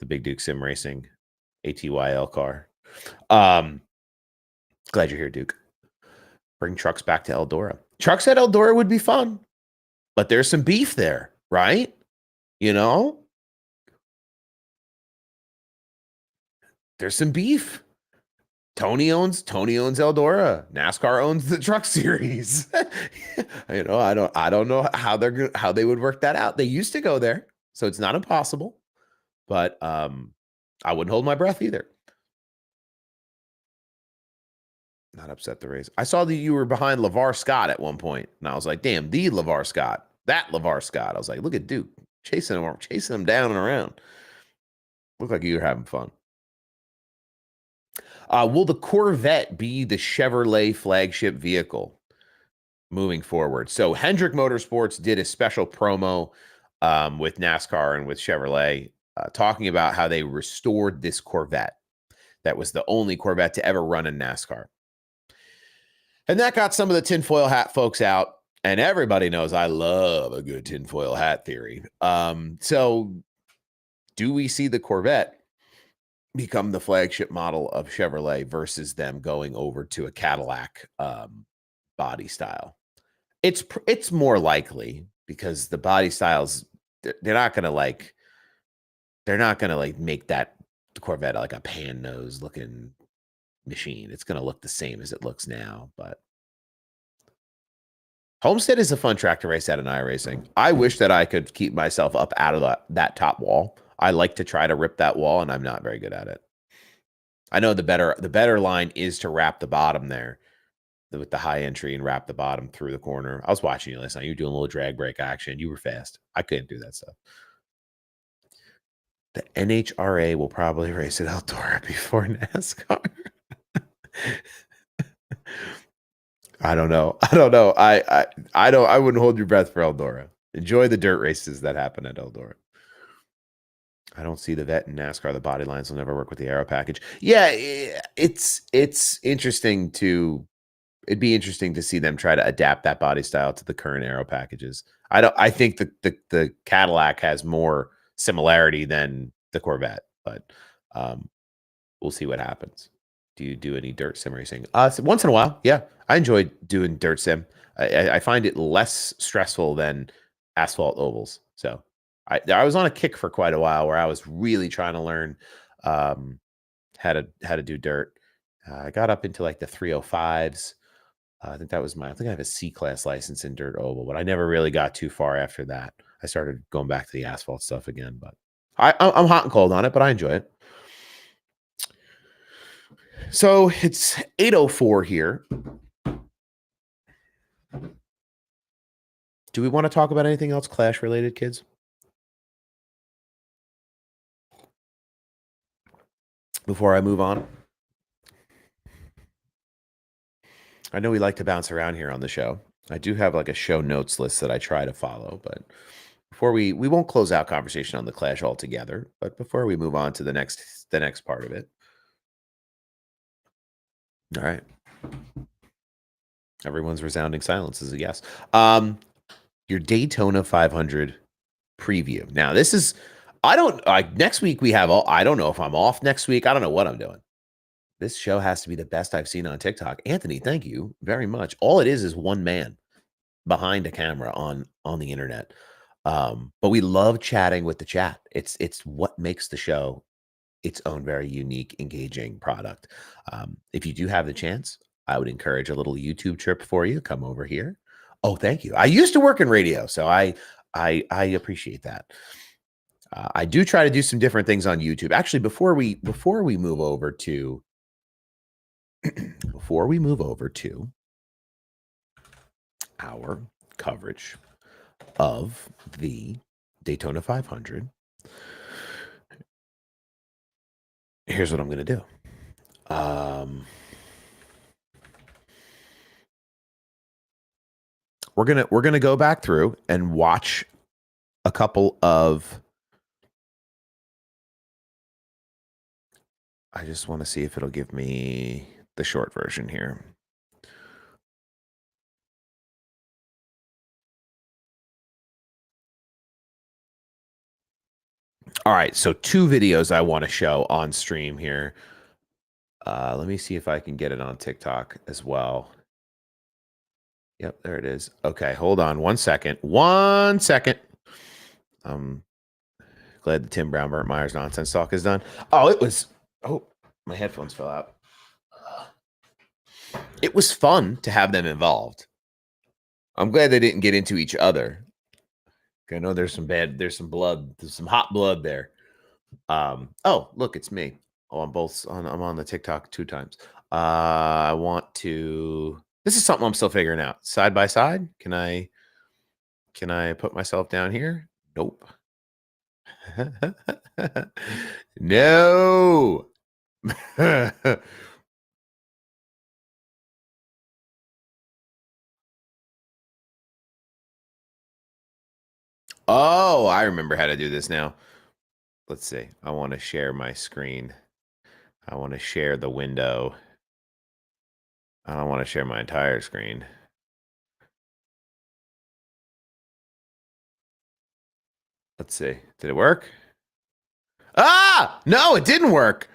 Big Duke Sim Racing ATYL car. Glad you're here, Duke. Bring trucks back to Eldora. Trucks at Eldora would be fun, but there's some beef there, right? There's some beef. Tony owns Eldora. NASCAR owns the Truck Series. I don't know how they would work that out. They used to go there, so it's not impossible. But I wouldn't hold my breath either. Not upset the race. I saw that you were behind LeVar Scott at one point, and I was like, "Damn, the LeVar Scott, that LeVar Scott." I was like, "Look at Duke chasing him down and around." Looked like you were having fun. Will the Corvette be the Chevrolet flagship vehicle moving forward? So Hendrick Motorsports did a special promo with NASCAR and with Chevrolet talking about how they restored this Corvette. That was the only Corvette to ever run in NASCAR. And that got some of the tinfoil hat folks out. And everybody knows I love a good tinfoil hat theory. So do we see the Corvette become the flagship model of Chevrolet versus them going over to a Cadillac body style? It's more likely because the body styles, they're not going to make that Corvette like a pan nose looking machine. It's going to look the same as it looks now, but Homestead is a fun track to race at in iRacing. I wish that I could keep myself up out of that top wall. I like to try to rip that wall, and I'm not very good at it. I know the better line is to wrap the bottom there with the high entry and wrap the bottom through the corner. I was watching you last night. You were doing a little drag brake action. You were fast. I couldn't do that stuff. The NHRA will probably race at Eldora before NASCAR. I don't know. I don't know. I don't. I wouldn't hold your breath for Eldora. Enjoy the dirt races that happen at Eldora. I don't see the vet in NASCAR. The body lines will never work with the aero package. Yeah, it's interesting to. It'd be interesting to see them try to adapt that body style to the current aero packages. I don't. I think the Cadillac has more similarity than the Corvette, but um, we'll see what happens. Do you do any dirt sim racing? So once in a while, yeah. I enjoy doing dirt sim. I find it less stressful than asphalt ovals. So I was on a kick for quite a while where I was really trying to learn um, how to do dirt. I got up into like the 305s. I think that was I think I have a C class license in dirt oval, but I never really got too far after that. I started going back to the asphalt stuff again, but I'm hot and cold on it, but I enjoy it. So it's 8:04 here. Do we want to talk about anything else Clash related, kids? Before I move on? I know we like to bounce around here on the show. I do have like a show notes list that I try to follow, but before we won't close out conversation on the Clash altogether, but before we move on to the next part of it. All right. Everyone's resounding silence is a yes. Your Daytona 500 preview. Now, this is I don't next week we have all I don't know if I'm off next week. I don't know what I'm doing. This show has to be the best I've seen on TikTok. Anthony, thank you very much. All it is one man behind a camera on the internet. But we love chatting with the chat. It's what makes the show its own very unique, engaging product. If you do have the chance, I would encourage a little YouTube trip for you. Come over here. Oh, thank you. I used to work in radio, so I appreciate that. I do try to do some different things on YouTube. Actually, before we move over to before we move over to our coverage of the Daytona 500, here's what I'm going to do. We're gonna go back through and watch a couple of. I just want to see if it'll give me the short version here. All right, so two videos I want to show on stream here. Let me see if I can get it on TikTok as well. Yep, there it is. Okay, hold on 1 second. 1 second. Glad the Tim Brown Burnt Myers nonsense talk is done. Oh, my headphones fell out. It was fun to have them involved. I'm glad they didn't get into each other. I know there's some blood, there's some hot blood there. Oh, look, it's me. Oh, I'm on the TikTok 2 times. I want to This is something I'm still figuring out. Side by side? Can I put myself down here? Nope. No. Oh, I remember how to do this now. Let's see. I want to share my screen. I want to share the window. I don't want to share my entire screen. Let's see. Did it work? Ah! No, it didn't work.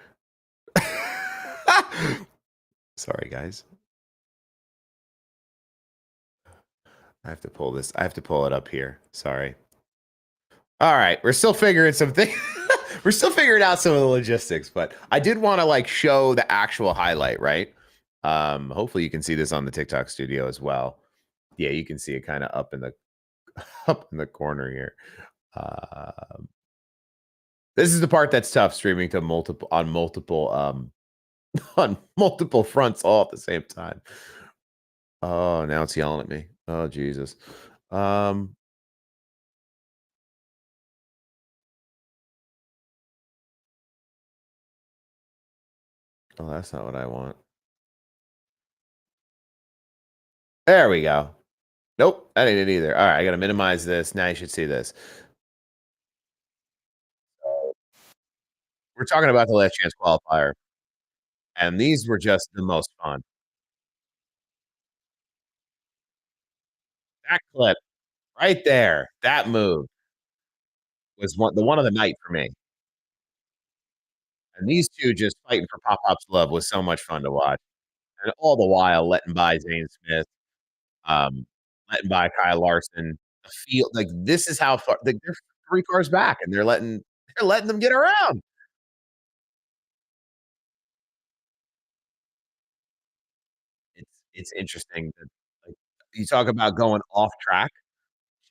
Sorry, guys. I have to pull it up here. Sorry. All right, we're still figuring something. We're still figuring out some of the logistics, but I did want to like show the actual highlight, right? Hopefully you can see this on the TikTok studio as well. Yeah, you can see it kind of up in the up in the corner here. This is the part that's tough, streaming to multiple on multiple fronts all at the same time. Oh, now it's yelling at me. Oh, Jesus. Oh, that's not what I want. There we go. Nope, that ain't it either. All right, I got to minimize this. Now you should see this. We're talking about the last chance qualifier, and these were just the most fun. That clip right there, that move was the one of the night for me. And these 2 just fighting for Pop-Pop's love was so much fun to watch, and all the while letting by Zane Smith, um, letting by Kyle Larson. The field like, this is how far like, they're 3 cars back, and they're letting them get around. It's interesting that, like, you talk about going off track.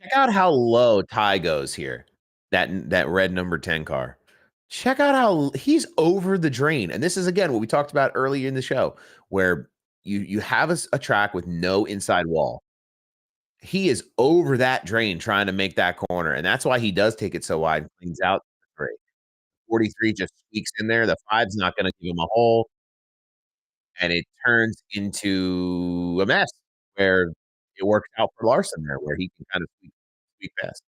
Check out how low Ty goes here, that red number 10 car. Check out how he's over the drain, and this is, again, what we talked about earlier in the show, where you have a track with no inside wall. He is over that drain trying to make that corner, and that's why he does take it so wide, cleans out the 3. 43 just squeaks in there, the 5's not gonna give him a hole, and it turns into a mess where it works out for Larson there, where he can kind of squeak past.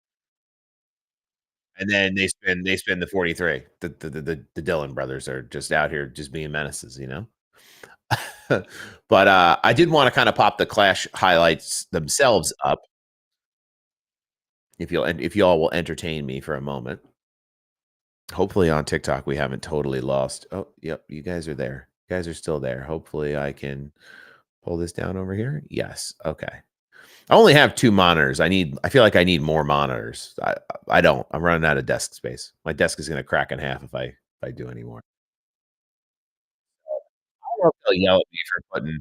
And then they spin the 43. The Dillon brothers are just out here just being menaces, you know? But, I did wanna kinda pop the Clash highlights themselves up, if y'all will entertain me for a moment. Hopefully on TikTok, we haven't totally lost. Oh, yep, you guys are there. You guys are still there. Hopefully, I can pull this down over here. Yes, okay. I only have 2 monitors. I feel like I need more monitors. I don't. I'm running out of desk space. My desk is gonna crack in half if I do any more. I don't know if they'll yell at me for putting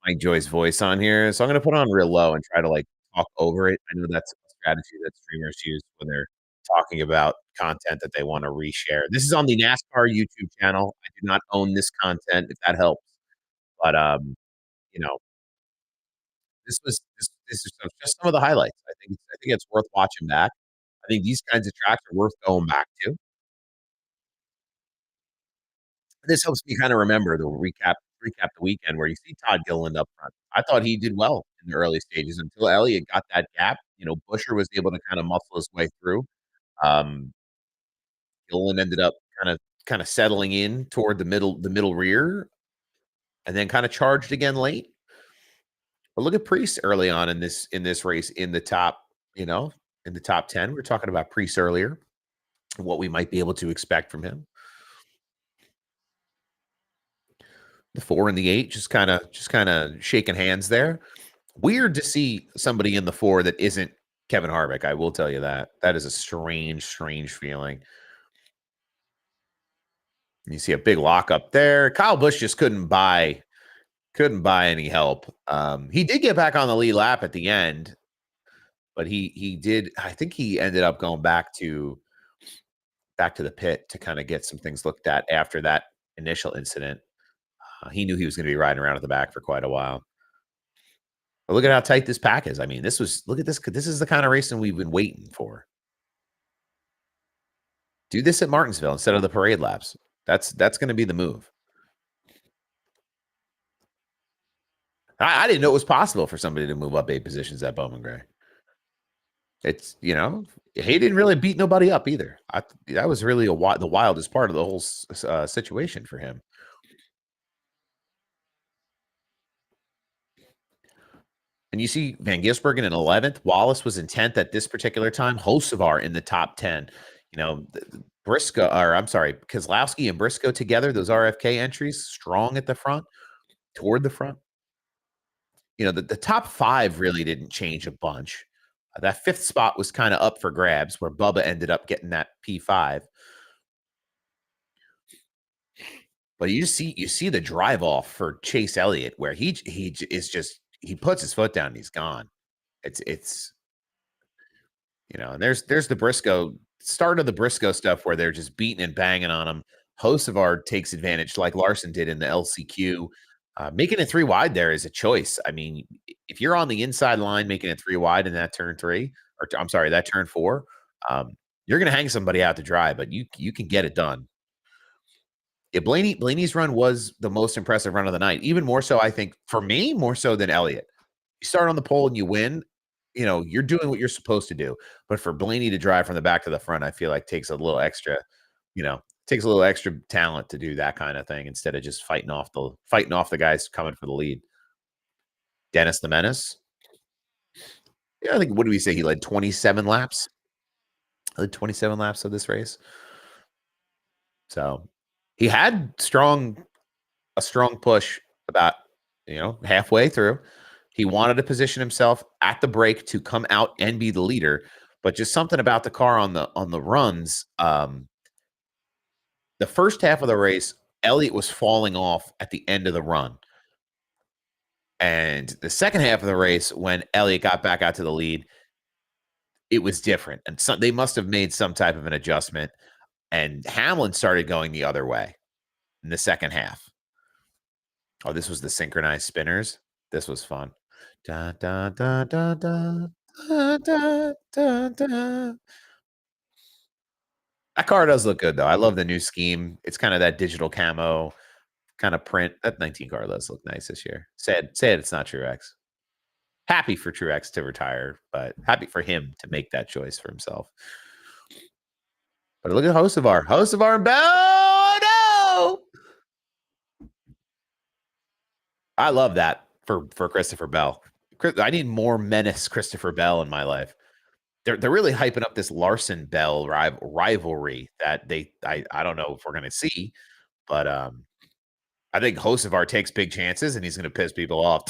Mike Joy's voice on here, so I'm gonna put it on real low and try to, like, talk over it. I know that's a strategy that streamers use when they're talking about content that they wanna reshare. This is on the NASCAR YouTube channel. I do not own this content, if that helps, but, you know, this is just some of the highlights. I think it's worth watching back. I think these kinds of tracks are worth going back to. This helps me kinda remember the recap the weekend where you see Todd Gilliland up front. I thought he did well in the early stages until Elliott got that gap. Busher was able to kinda muscle his way through. Um, Gilliland ended up kinda settling in toward the middle rear and then kinda charged again late. But look at Priest early on in this race you know, in the top 10. We were talking about Priest earlier, what we might be able to expect from him. The 4 and the 8 just kinda shaking hands there. Weird to see somebody in the 4 that isn't Kevin Harvick, I will tell you that. That is a strange, strange feeling. You see a big lock up there. Kyle Busch just couldn't buy any help. He did get back on the lead lap at the end, but he did I think he ended up going back to the pit to kinda get some things looked at after that initial incident. He knew he was gonna be riding around at the back for quite a while. But look at how tight this pack is. I mean, look at this. This is the kind of racing we've been waiting for. Do this at Martinsville instead of the parade laps. That's going to be the move. I didn't know it was possible for somebody to move up 8 positions at Bowman Gray. He didn't really beat nobody up either. That was really the wildest part of the whole situation for him. And you see Van Gisbergen in 11th. Wallace was in 10th at this particular time. Hocevar in the top 10. Briscoe, or I'm sorry, Kozlowski and Briscoe together, those RFK entries, strong at the front, toward the front. The top 5 really didn't change a bunch. That 5th spot was kind of up for grabs, where Bubba ended up getting that P5. But you see the drive off for Chase Elliott, where he puts his foot down and he's gone. It's and there's the Briscoe start of the Briscoe stuff where they're just beating and banging on him. Hocevar takes advantage like Larson did in the LCQ. Making it 3 wide there is a choice. I mean, if you're on the inside line making it 3 wide in that turn 3, or I'm sorry, that turn 4, you're going to hang somebody out to dry, but you can get it done. Yeah, Blaney's run was the most impressive run of the night. Even more so, I think, for me, more so than Elliott. You start on the pole and you win, you're doing what you're supposed to do. But for Blaney to drive from the back to the front, I feel like takes a little extra, takes a little extra talent to do that kind of thing instead of just fighting off the guys coming for the lead. Dennis the Menace. Yeah, I think what do we say? He led 27 laps. Led 27 laps of this race. So he had a strong push about, halfway through. He wanted to position himself at the break to come out and be the leader, but just something about the car on the runs. The first half of the race, Elliott was falling off at the end of the run. And the second half of the race, when Elliott got back out to the lead, it was different. And they must have made some type of an adjustment. And Hamlin started going the other way in the second half. Oh, this was the synchronized spinners. This was fun. Da, da, da, da, da, da, da, da, da. That car does look good, though. I love the new scheme. It's kind of that digital camo kind of print. That 19 car does look nice this year. Sad it's not Truex. Happy for Truex to retire, but happy for him to make that choice for himself. But look at Hocevar. Hocevar and Bell. Oh, no! I love that for Christopher Bell. I need more menace Christopher Bell in my life. They're really hyping up this Larson Bell rivalry that I don't know if we're gonna see, but I think Hocevar takes big chances and he's gonna piss people off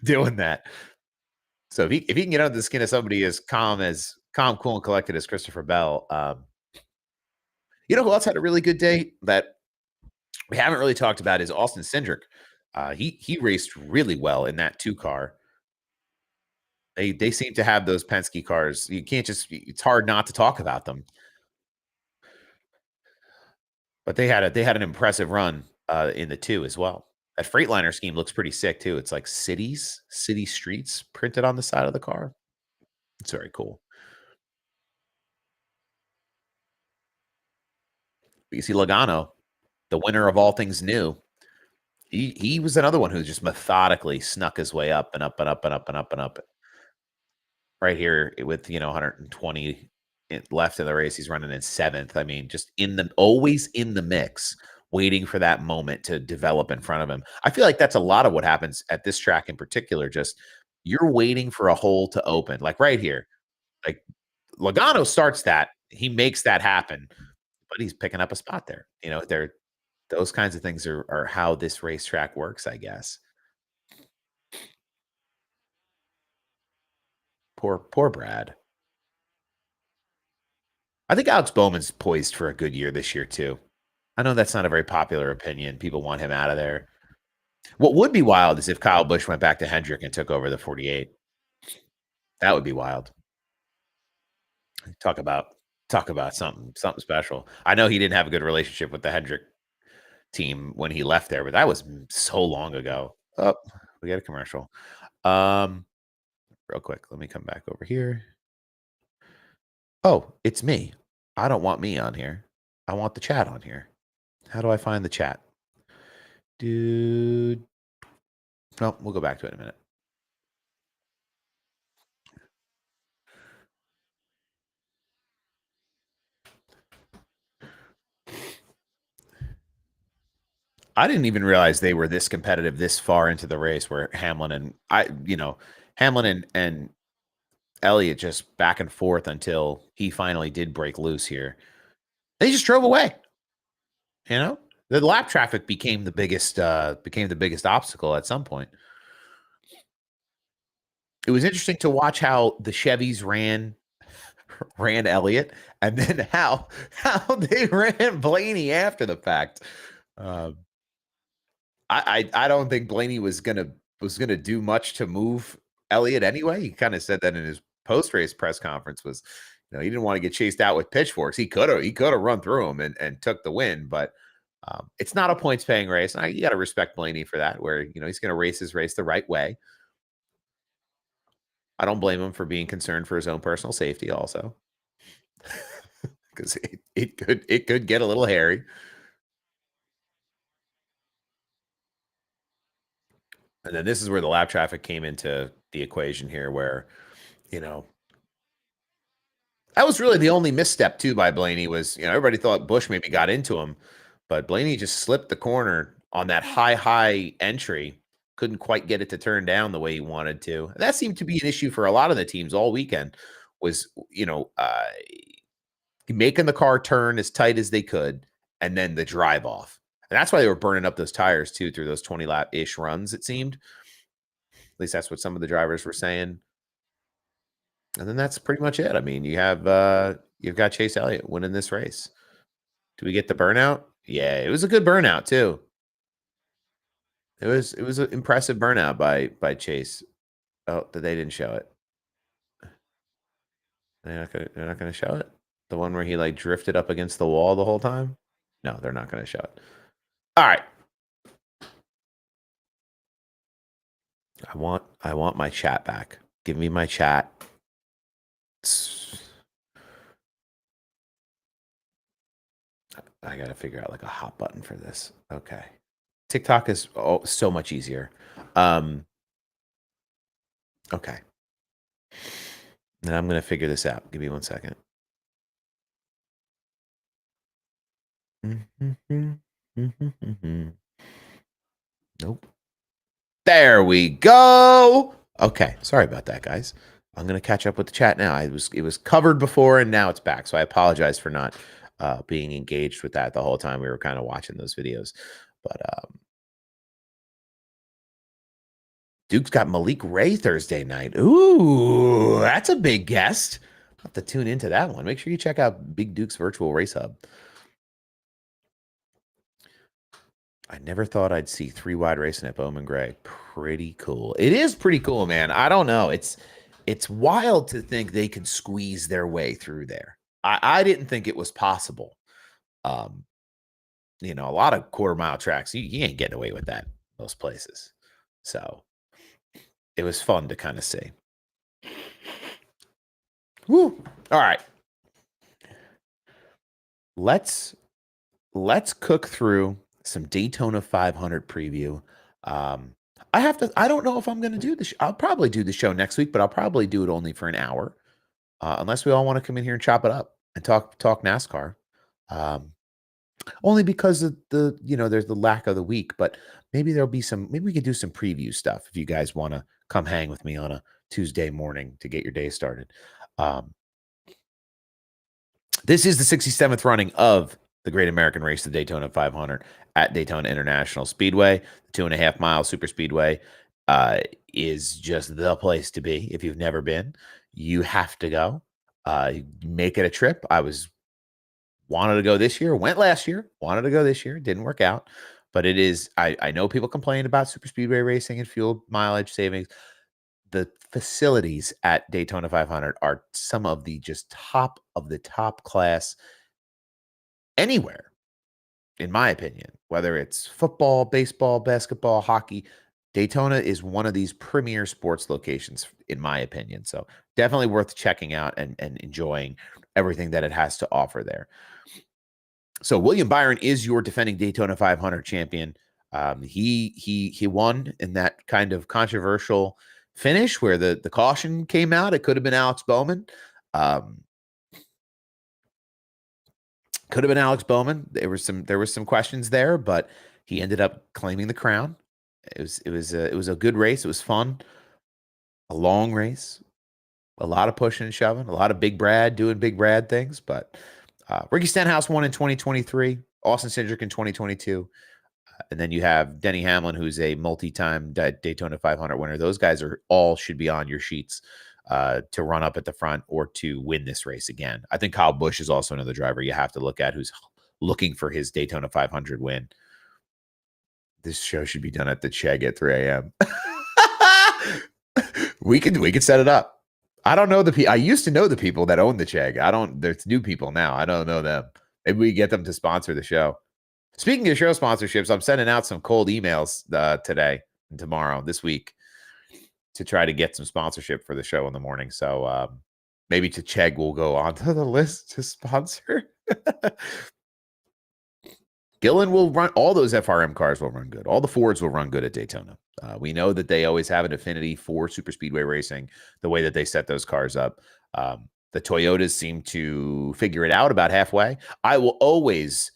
doing that. So if he can get under the skin of somebody as calm, cool, and collected as Christopher Bell, who else had a really good day that we haven't really talked about is Austin Cindric. He raced really well in that 2 car. They seem to have those Penske cars. You can't it's hard not to talk about them. But they had an impressive run in the 2 as well. That Freightliner scheme looks pretty sick too. It's like city streets printed on the side of the car. It's very cool. You see Logano, the winner of all things new. He was another one who just methodically snuck his way up and up and up and up and up and up. Right here with 120 left in the race, he's running in 7th. I mean, just always in the mix, waiting for that moment to develop in front of him. I feel like that's a lot of what happens at this track in particular. Just you're waiting for a hole to open, like right here. Like Logano starts that, he makes that happen, but he's picking up a spot there. Those kinds of things are how this racetrack works, I guess. Poor Brad. I think Alex Bowman's poised for a good year this year too. I know that's not a very popular opinion. People want him out of there. What would be wild is if Kyle Busch went back to Hendrick and took over the 48. That would be wild. Talk about something special. I know he didn't have a good relationship with the Hendrick team when he left there, but that was so long ago. Oh, we got a commercial. Real quick, let me come back over here. Oh, it's me. I don't want me on here. I want the chat on here. How do I find the chat? Dude. No, we'll go back to it in a minute. I didn't even realize they were this competitive this far into the race where Hamlin and Elliott just back and forth until he finally did break loose here. They just drove away. The lap traffic became the biggest obstacle at some point. It was interesting to watch how the Chevys ran Elliott, and then how they ran Blaney after the fact. I don't think Blaney was gonna do much to move Elliott anyway. He kind of said that in his post race press conference was, he didn't want to get chased out with pitchforks. He could have run through him and took the win, but it's not a points paying race. You got to respect Blaney for that. Where he's going to race his race the right way. I don't blame him for being concerned for his own personal safety, also, because it could get a little hairy. And then this is where the lap traffic came into the equation here, where, you know, that was really the only misstep too by Blaney was, everybody thought Bush maybe got into him, but Blaney just slipped the corner on that high entry, couldn't quite get it to turn down the way he wanted to. And that seemed to be an issue for a lot of the teams all weekend was, making the car turn as tight as they could and then the drive off. And that's why they were burning up those tires too through those 20 lap ish runs, it seemed. At least that's what some of the drivers were saying. And then that's pretty much it. I mean, you've got Chase Elliott winning this race. Do we get the burnout? Yeah, it was a good burnout too. It was an impressive burnout by Chase. Oh, they didn't show it. They're not gonna show it. The one where he like drifted up against the wall the whole time. No, they're not gonna show it. All right. I want my chat back. Give me my chat. I got to figure out like a hot button for this. Okay. TikTok is so much easier. Okay. Then I'm going to figure this out. Give me 1 second. Nope. There we go. Okay. Sorry about that, guys. I'm going to catch up with the chat now. It was covered before and now it's back. So I apologize for not being engaged with that the whole time we were kind of watching those videos. But Duke's got Malik Ray Thursday night. Ooh, that's a big guest. I'll have to tune into that one. Make sure you check out Big Duke's Virtual Race Hub. I never thought I'd see 3-wide racing at Bowman Gray. Pretty cool. It is pretty cool, man. I don't know. It's wild to think they could squeeze their way through there. I didn't think it was possible. A lot of quarter-mile tracks, you ain't getting away with that, those places. So it was fun to kind of see. Woo. All right. Let's cook through some Daytona 500 preview. I don't know if I'm going to do this. I'll probably do the show next week, but I'll probably do it only for an hour. Unless we all want to come in here and chop it up and talk NASCAR. Only because of there's the lack of the week, but maybe we could do some preview stuff if you guys want to come hang with me on a Tuesday morning to get your day started. This is the 67th running of the Great American Race, the Daytona 500 at Daytona International Speedway. The 2.5 mile super speedway is just the place to be. If you've never been, you have to go. Make it a trip. Wanted to go this year, went last year, wanted to go this year, didn't work out. But it is, I know people complain about super speedway racing and fuel mileage savings. The facilities at Daytona 500 are some of the just top of the top class anywhere, in my opinion, whether it's football, baseball, basketball, hockey. Daytona is one of these premier sports locations, in my opinion. So definitely worth checking out and enjoying everything that it has to offer there. So William Byron is your defending Daytona 500 champion. He won in that kind of controversial finish where the caution came out. It could have been Alex Bowman. Could have been Alex Bowman. There was some questions there, but he ended up claiming the crown. It was a good race. It was fun. A long race. A lot of pushing and shoving. A lot of Big Brad doing Big Brad things. But Ricky Stenhouse won in 2023. Austin Cindric in 2022. And then you have Denny Hamlin, who's a multi-time Daytona 500 winner. Those guys should be on your sheets to run up at the front or to win this race again. I think Kyle Busch is also another driver you have to look at who's looking for his Daytona 500 win. This show should be done at the Chegg at 3 a.m. We could set it up. I don't know I used to know the people that own the Chegg. There's new people now. I don't know them. Maybe we get them to sponsor the show. Speaking of show sponsorships, I'm sending out some cold emails today and tomorrow, this week, to try to get some sponsorship for the show in the morning. So maybe Chegg will go onto the list to sponsor. Gillen will run, all those FRM cars will run good. All the Fords will run good at Daytona. We know that they always have an affinity for super speedway racing, the way that they set those cars up. The Toyotas seem to figure it out about halfway. I will always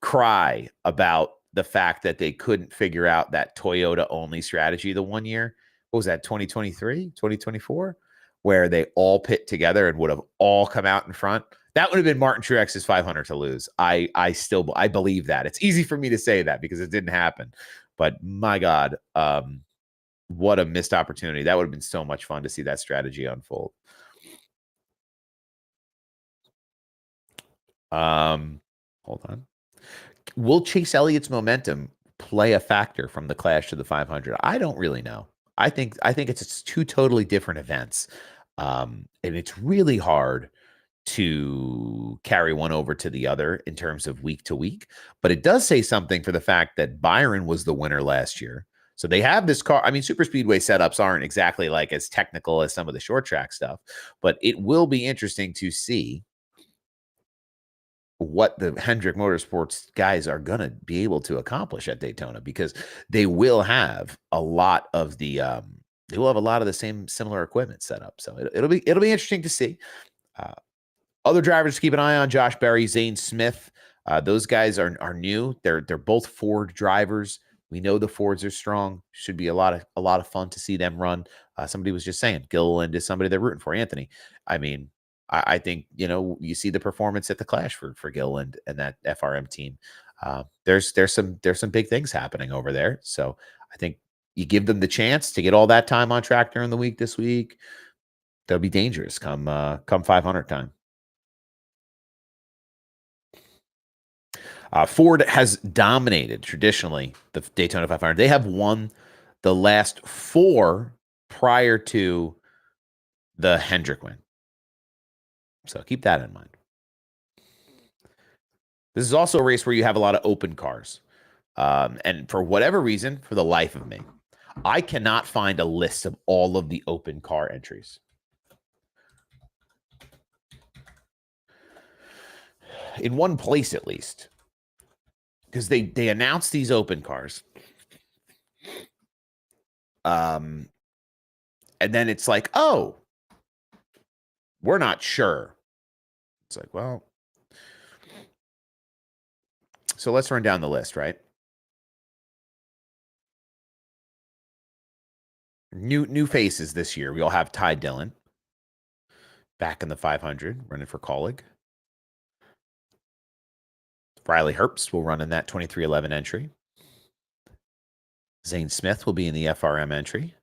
cry about the fact that they couldn't figure out that Toyota only strategy the one year. What was that, 2023, 2024, where they all pit together and would have all come out in front? That would have been Martin Truex's 500 to lose. I believe that. It's easy for me to say that because it didn't happen. But my God, what a missed opportunity. That would have been so much fun to see that strategy unfold. Hold on. Will Chase Elliott's momentum play a factor from the Clash to the 500? I don't really know. I think it's two totally different events, and it's really hard to carry one over to the other in terms of week to week. But it does say something for the fact that Byron was the winner last year. So they have this car. I mean, super speedway setups aren't exactly like as technical as some of the short track stuff, but it will be interesting to see what the Hendrick Motorsports guys are going to be able to accomplish at Daytona, because they will have a lot of the same similar equipment set up. So it'll be interesting to see. Other drivers to keep an eye on: Josh Berry, Zane Smith. Those guys are new. They're both Ford drivers. We know the Fords are strong. Should be a lot of fun to see them run. Somebody was just saying Gilliland is somebody they're rooting for. Anthony, I mean, I think, you see the performance at the Clash for Gilliland and that FRM team. There's some big things happening over there. So I think you give them the chance to get all that time on track during the week this week. They'll be dangerous come 500 time. Ford has dominated traditionally the Daytona 500. They have won the last 4 prior to the Hendrick win. So keep that in mind. This is also a race where you have a lot of open cars. And for whatever reason, for the life of me, I cannot find a list of all of the open car entries. In one place, at least. Because they announced these open cars. And then it's like, oh, we're not sure. It's like, well, so let's run down the list, right? New faces this year. We all have Ty Dillon back in the 500, running for Colleague. Riley Herbst will run in that 2311 entry. Zane Smith will be in the FRM entry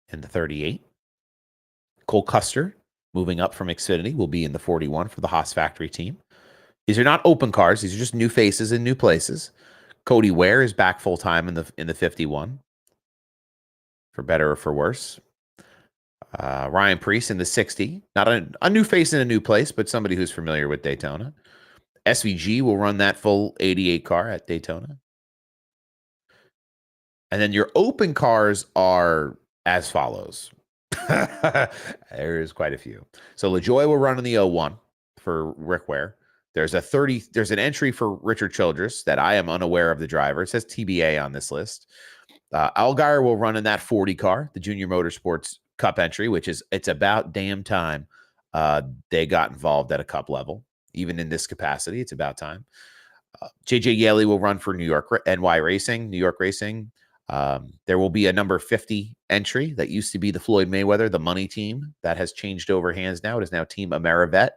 in the 38. Cole Custer, moving up from Xfinity, will be in the 41 for the Haas Factory team. These are not open cars. These are just new faces in new places. Cody Ware is back full-time in the 51, for better or for worse. Ryan Preece in the 60. Not a new face in a new place, but somebody who's familiar with Daytona. SVG will run that full 88 car at Daytona. And then your open cars are as follows. There's quite a few. So LaJoy will run in the 01 for Rick Ware. There's an entry for Richard Childress that I am unaware of the driver. It says TBA on this list. Allgaier will run in that 40 car, the Junior Motorsports Cup entry, which it's about damn time they got involved at a Cup level. Even in this capacity, it's about time. JJ Yaley will run for New York Racing. There will be a number 50 entry that used to be the Floyd Mayweather, the money team, that has changed over hands now. It is now Team Amerivet.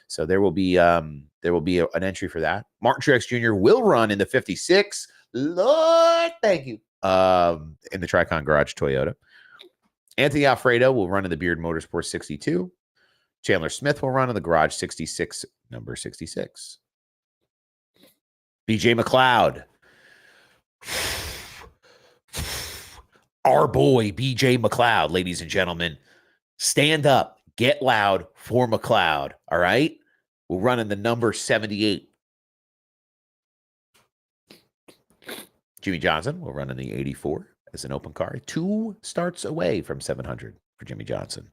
So there will be an entry for that. Martin Truex Jr. will run in the 56. Lord, thank you. In the Tricon Garage Toyota. Anthony Alfredo will run in the Beard Motorsports 62. Chandler Smith will run in the Garage 66, number 66. BJ McLeod. Our boy, BJ McLeod, ladies and gentlemen. Stand up, get loud for McLeod, all right? We'll run in the number 78. Jimmy Johnson will run in the 84 as an open car. 2 starts away from 700 for Jimmy Johnson.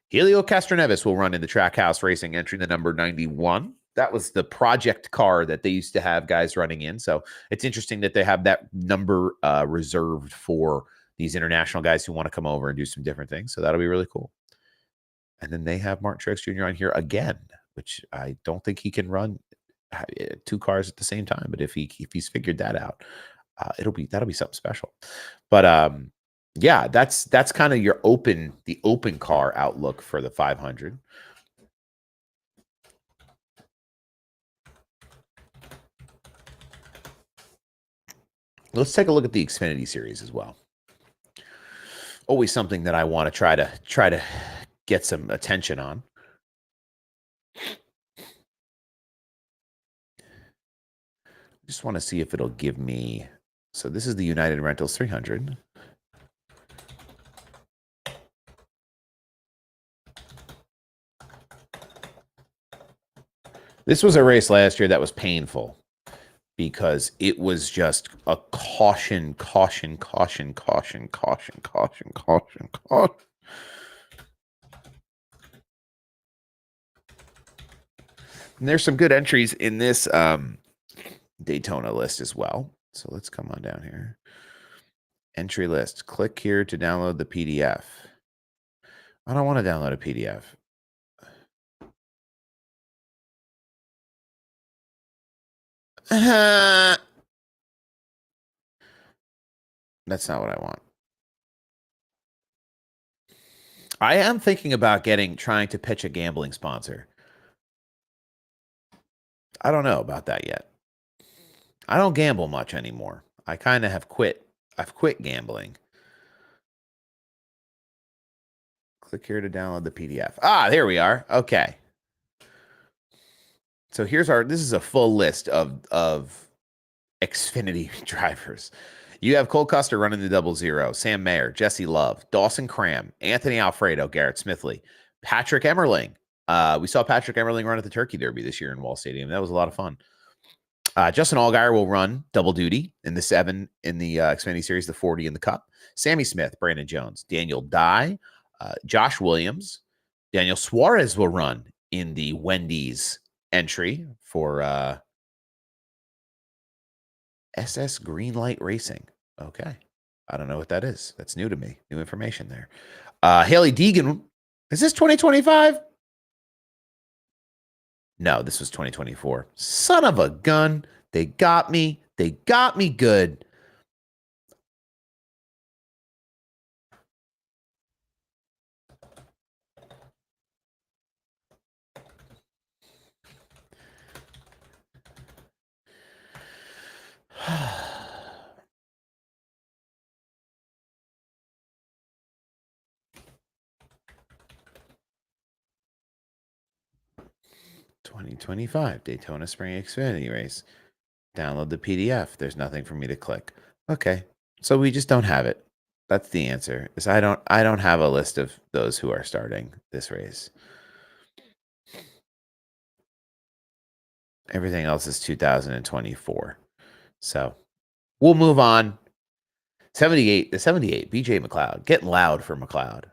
Helio Castroneves will run in the Trackhouse Racing entry, the number 91. the project car that they used to have guys running in. So it's interesting that they have that number reserved for these international guys who want to come over and do some different things. So that'll be really cool. And then they have Martin Truex Jr. on here again, which I don't think he can run 2 cars at the same time. But if he's figured that out, that'll be something special. But yeah, that's kind of the open car outlook for the 500. Let's take a look at the Xfinity series as well. Always something that I want to try to get some attention on. Just want to see if it'll give me. So this is the United Rentals 300. This was a race last year that was painful because it was just a caution. And there's some good entries in this Daytona list as well. So let's come on down here. Entry list. Click here to download the PDF. I don't want to download a PDF. That's not what I want. I am thinking about trying to pitch a gambling sponsor. I don't know about that yet. I don't gamble much anymore. I kind of have quit. I've quit gambling. Click here to download the PDF. Ah, there we are. Okay. So this is a full list of Xfinity drivers. You have Cole Custer running the 00, Sam Mayer, Jesse Love, Dawson Cram, Anthony Alfredo, Garrett Smithley, Patrick Emmerling. We saw Patrick Emmerling run at the Turkey Derby this year in Wall Stadium. That was a lot of fun. Justin Allgaier will run double duty in the 7 in the Xfinity Series, the 40 in the Cup. Sammy Smith, Brandon Jones, Daniel Dye, Josh Williams, Daniel Suarez will run in the Wendy's entry for SS Greenlight Racing. Okay. I don't know what that is. That's new to me. New information there. Haley Deegan. Is this 2025? No, this was 2024. Son of a gun. They got me. They got me good. $2025 Daytona Spring Xfinity race. Download the PDF. There's nothing for me to click. Okay. So we just don't have it. That's the answer. Is I don't have a list of those who are starting this race. Everything else is 2024. So we'll move on. 78, BJ McLeod. Getting loud for McLeod.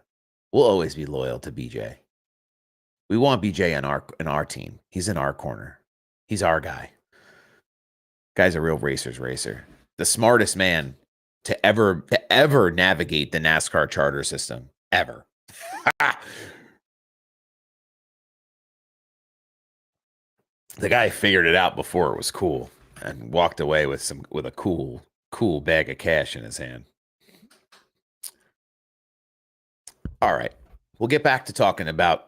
We'll always be loyal to BJ. We want BJ in our team. He's in our corner. He's our guy. Guy's a real racer's racer. The smartest man to ever navigate the NASCAR charter system. Ever. The guy figured it out before it was cool and walked away with a cool bag of cash in his hand. All right. We'll get back to talking about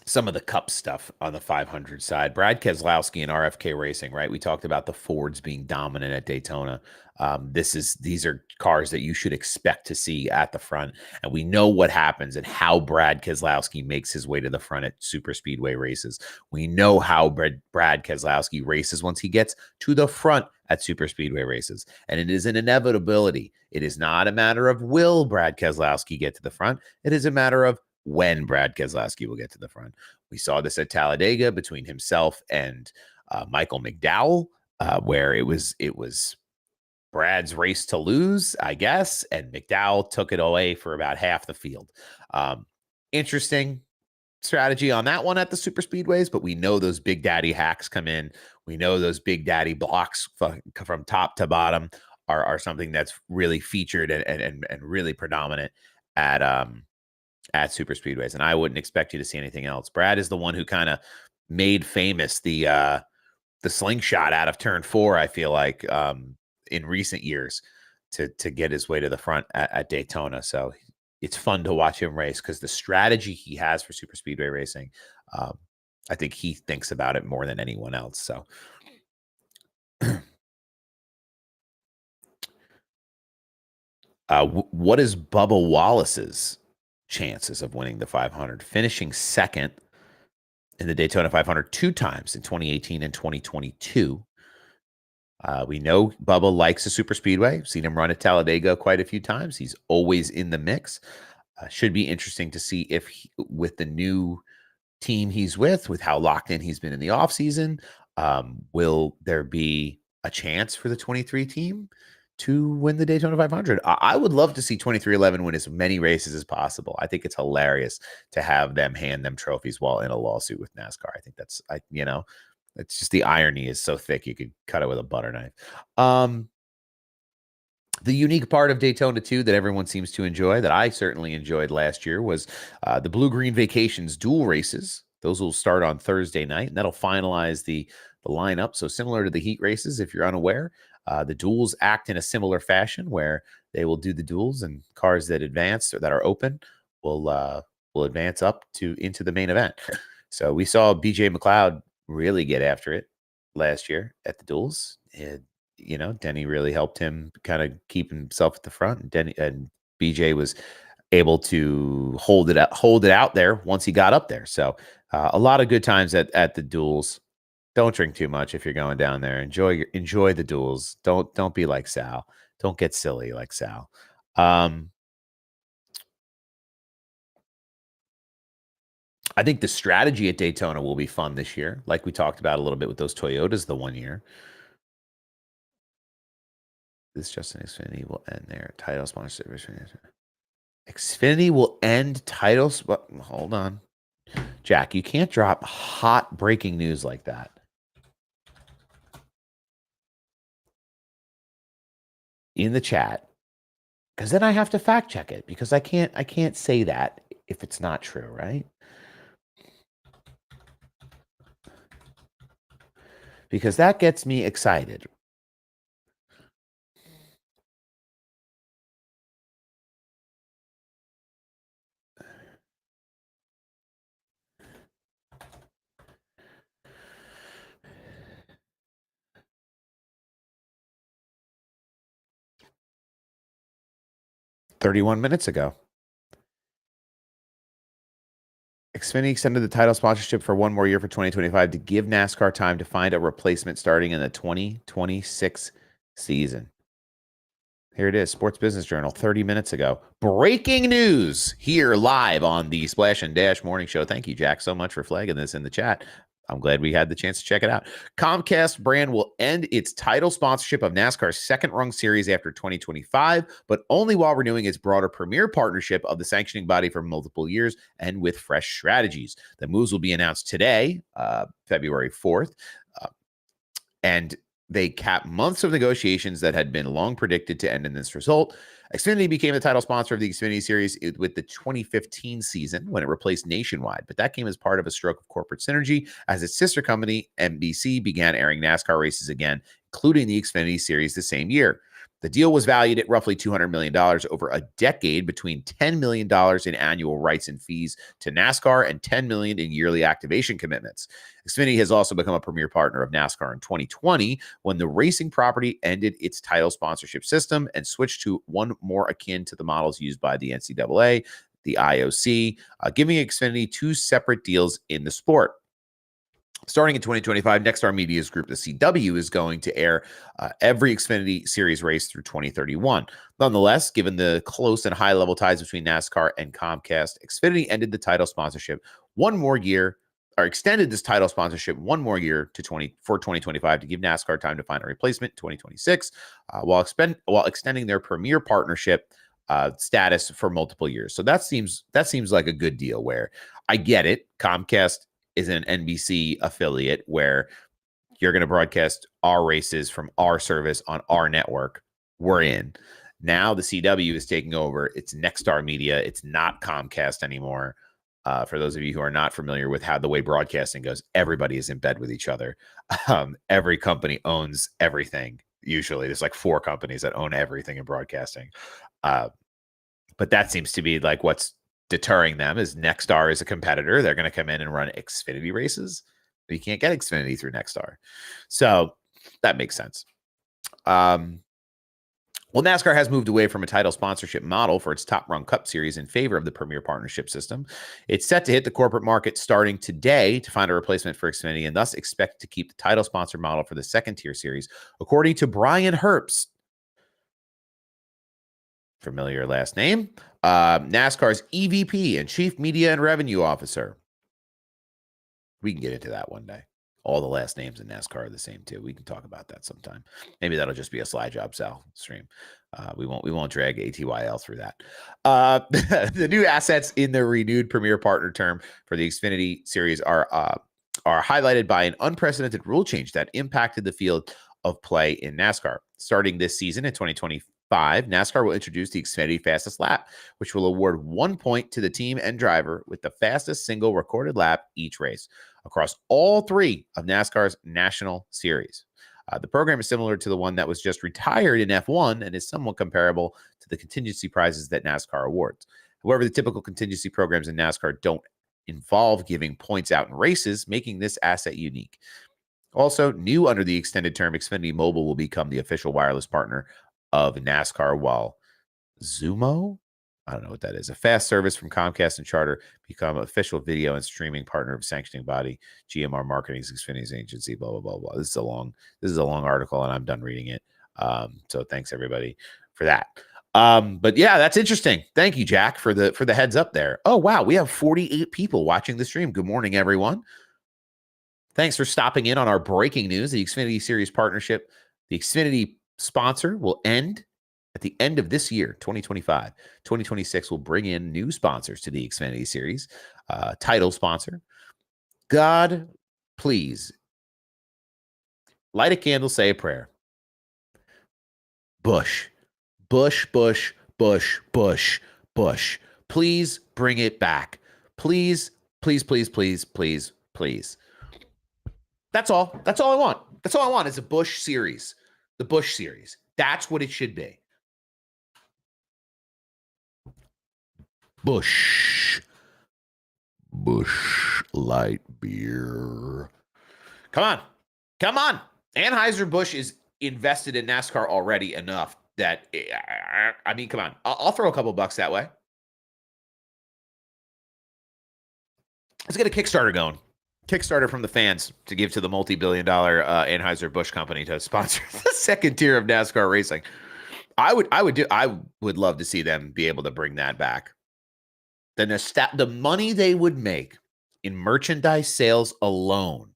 some of the Cup stuff on the 500 side. Brad Keselowski and RFK Racing, right? We talked about the Fords being dominant at Daytona. These are cars that you should expect to see at the front, and we know what happens and how Brad Keselowski makes his way to the front at super speedway races. We know how Brad Keselowski races once he gets to the front at super speedway races, and it is an inevitability. It is not a matter of will Brad Keselowski get to the front. It is a matter of when Brad Keselowski will get to the front. We saw this at Talladega between himself and Michael McDowell, where it was Brad's race to lose, I guess, and McDowell took it away for about half the field. Interesting strategy on that one at the super speedways, but we know those big daddy hacks come in. We know those big daddy blocks from top to bottom are something that's really featured and really predominant at super speedways. And I wouldn't expect you to see anything else. Brad is the one who kind of made famous the slingshot out of turn 4, I feel like, in recent years to get his way to the front at Daytona. So it's fun to watch him race because the strategy he has for super speedway racing, I think he thinks about it more than anyone else. So what is Bubba Wallace's chances of winning the 500? Finishing second in the Daytona 500 2 times in 2018 and 2022. We know Bubba likes a super speedway. Seen him run at Talladega quite a few times. He's always in the mix. Should be interesting to see if with the new team he's with how locked in he's been in the offseason, will there be a chance for the 23 team to win the Daytona 500? I would love to see 23XI win as many races as possible. I think it's hilarious to have them hand them trophies while in a lawsuit with NASCAR. I think that's, it's just the irony is so thick you could cut it with a butter knife. The unique part of Daytona 2 that everyone seems to enjoy, that I certainly enjoyed last year, was the Blue Green Vacations dual races. Those will start on Thursday night, and that'll finalize the lineup. So similar to the heat races, if you're unaware, the duels act in a similar fashion where they will do the duels, and cars that advance or that are open will advance up into the main event. So we saw BJ McLeod really get after it last year at the duels. Denny really helped him kind of keep himself at the front. And BJ was able to hold it out there once he got up there. So a lot of good times at the duels. Don't drink too much if you're going down there. Enjoy the duels. Don't be like Sal. Don't get silly like Sal. I think the strategy at Daytona will be fun this year, like we talked about a little bit with those Toyotas the one year. This Justin Xfinity will end their title sponsorship. Xfinity will end titles. Hold on, Jack. You can't drop hot breaking news like that. In the chat, because then I have to fact check it, because I can't say that if it's not true, right? Because that gets me excited. "31 minutes ago. Xfinity extended the title sponsorship for one more year for 2025 to give NASCAR time to find a replacement starting in the 2026 season." Here it is, Sports Business Journal, 30 minutes ago. Breaking news here live on the Splash and Dash Morning Show. Thank you, Jack, so much for flagging this in the chat. I'm glad we had the chance to check it out. Comcast brand will end its title sponsorship of NASCAR's second rung series after 2025, but only while renewing its broader premier partnership of the sanctioning body for multiple years and with fresh strategies. The moves will be announced today, February 4th, and they cap months of negotiations that had been long predicted to end in this result. Xfinity became the title sponsor of the Xfinity Series with the 2015 season when it replaced Nationwide, but that came as part of a stroke of corporate synergy as its sister company, NBC, began airing NASCAR races again, including the Xfinity Series the same year. The deal was valued at roughly $200 million over a decade, between $10 million in annual rights and fees to NASCAR and $10 million in yearly activation commitments. Xfinity has also become a premier partner of NASCAR in 2020 when the racing property ended its title sponsorship system and switched to one more akin to the models used by the NCAA, the IOC, giving Xfinity two separate deals in the sport. Starting in 2025, Nexstar Media's group, the CW, is going to air every Xfinity Series race through 2031. Nonetheless, given the close and high-level ties between NASCAR and Comcast, Xfinity ended the title sponsorship one more year, or extended this title sponsorship one more year to 2025 to give NASCAR time to find a replacement in 2026, while extending their premier partnership status for multiple years. So that seems like a good deal. Where I get it, Comcast is an NBC affiliate where you're going to broadcast our races from our service on our network. We're in. Now the CW is taking over. It's Nexstar Media. It's not Comcast anymore. For those of you who are not familiar with how the way broadcasting goes, everybody is in bed with each other. Every company owns everything. Usually there's like 4 companies that own everything in broadcasting. But that seems to be like what's deterring them is Nexstar is a competitor. They're going to come in and run Xfinity races. But you can't get Xfinity through Nexstar. So that makes sense. Well, NASCAR has moved away from a title sponsorship model for its Top Run Cup Series in favor of the Premier Partnership system. It's set to hit the corporate market starting today to find a replacement for Xfinity and thus expect to keep the title sponsor model for the second-tier series, according to Brian Herbst. Familiar last name. NASCAR's EVP and Chief Media and Revenue Officer. We can get into that one day. All the last names in NASCAR are the same too. We can talk about that sometime. Maybe that'll just be a SlideJobSal stream. We won't drag ATYL through that. The new assets in the renewed Premier Partner term for the Xfinity Series are highlighted by an unprecedented rule change that impacted the field of play in NASCAR. Starting this season in 2025, NASCAR will introduce the Xfinity Fastest Lap, which will award 1 point to the team and driver with the fastest single recorded lap each race across all 3 of NASCAR's national series. The program is similar to the one that was just retired in F1 and is somewhat comparable to the contingency prizes that NASCAR awards. However, the typical contingency programs in NASCAR don't involve giving points out in races, making this asset unique. Also, new under the extended term, Xfinity Mobile will become the official wireless partner of NASCAR, while Xumo, I don't know what that is, a fast service from Comcast and Charter, become official video and streaming partner of sanctioning body GMR Marketing's Xfinity's agency. Blah blah blah blah. This is a long article, and I'm done reading it. So thanks everybody for that. But yeah, that's interesting. Thank you, Jack, for the heads up there. Oh wow, we have 48 people watching the stream. Good morning, everyone. Thanks for stopping in on our breaking news. The Xfinity Series partnership, the Xfinity sponsor will end at the end of this year, 2025. 2026 will bring in new sponsors to the Xfinity Series, title sponsor. God, please light a candle, say a prayer. Bush. Please bring it back. Please. That's all. That's all I want. That's all I want is a Bush series. The Bush series. That's what it should be. Bush light beer. Come on. Anheuser-Busch is invested in NASCAR already enough that, I mean, come on. I'll throw a couple bucks that way. Let's get a Kickstarter going. Kickstarter from the fans to give to the multi-billion-dollar Anheuser-Busch company to sponsor the second tier of NASCAR racing. I would love to see them be able to bring that back. The money they would make in merchandise sales alone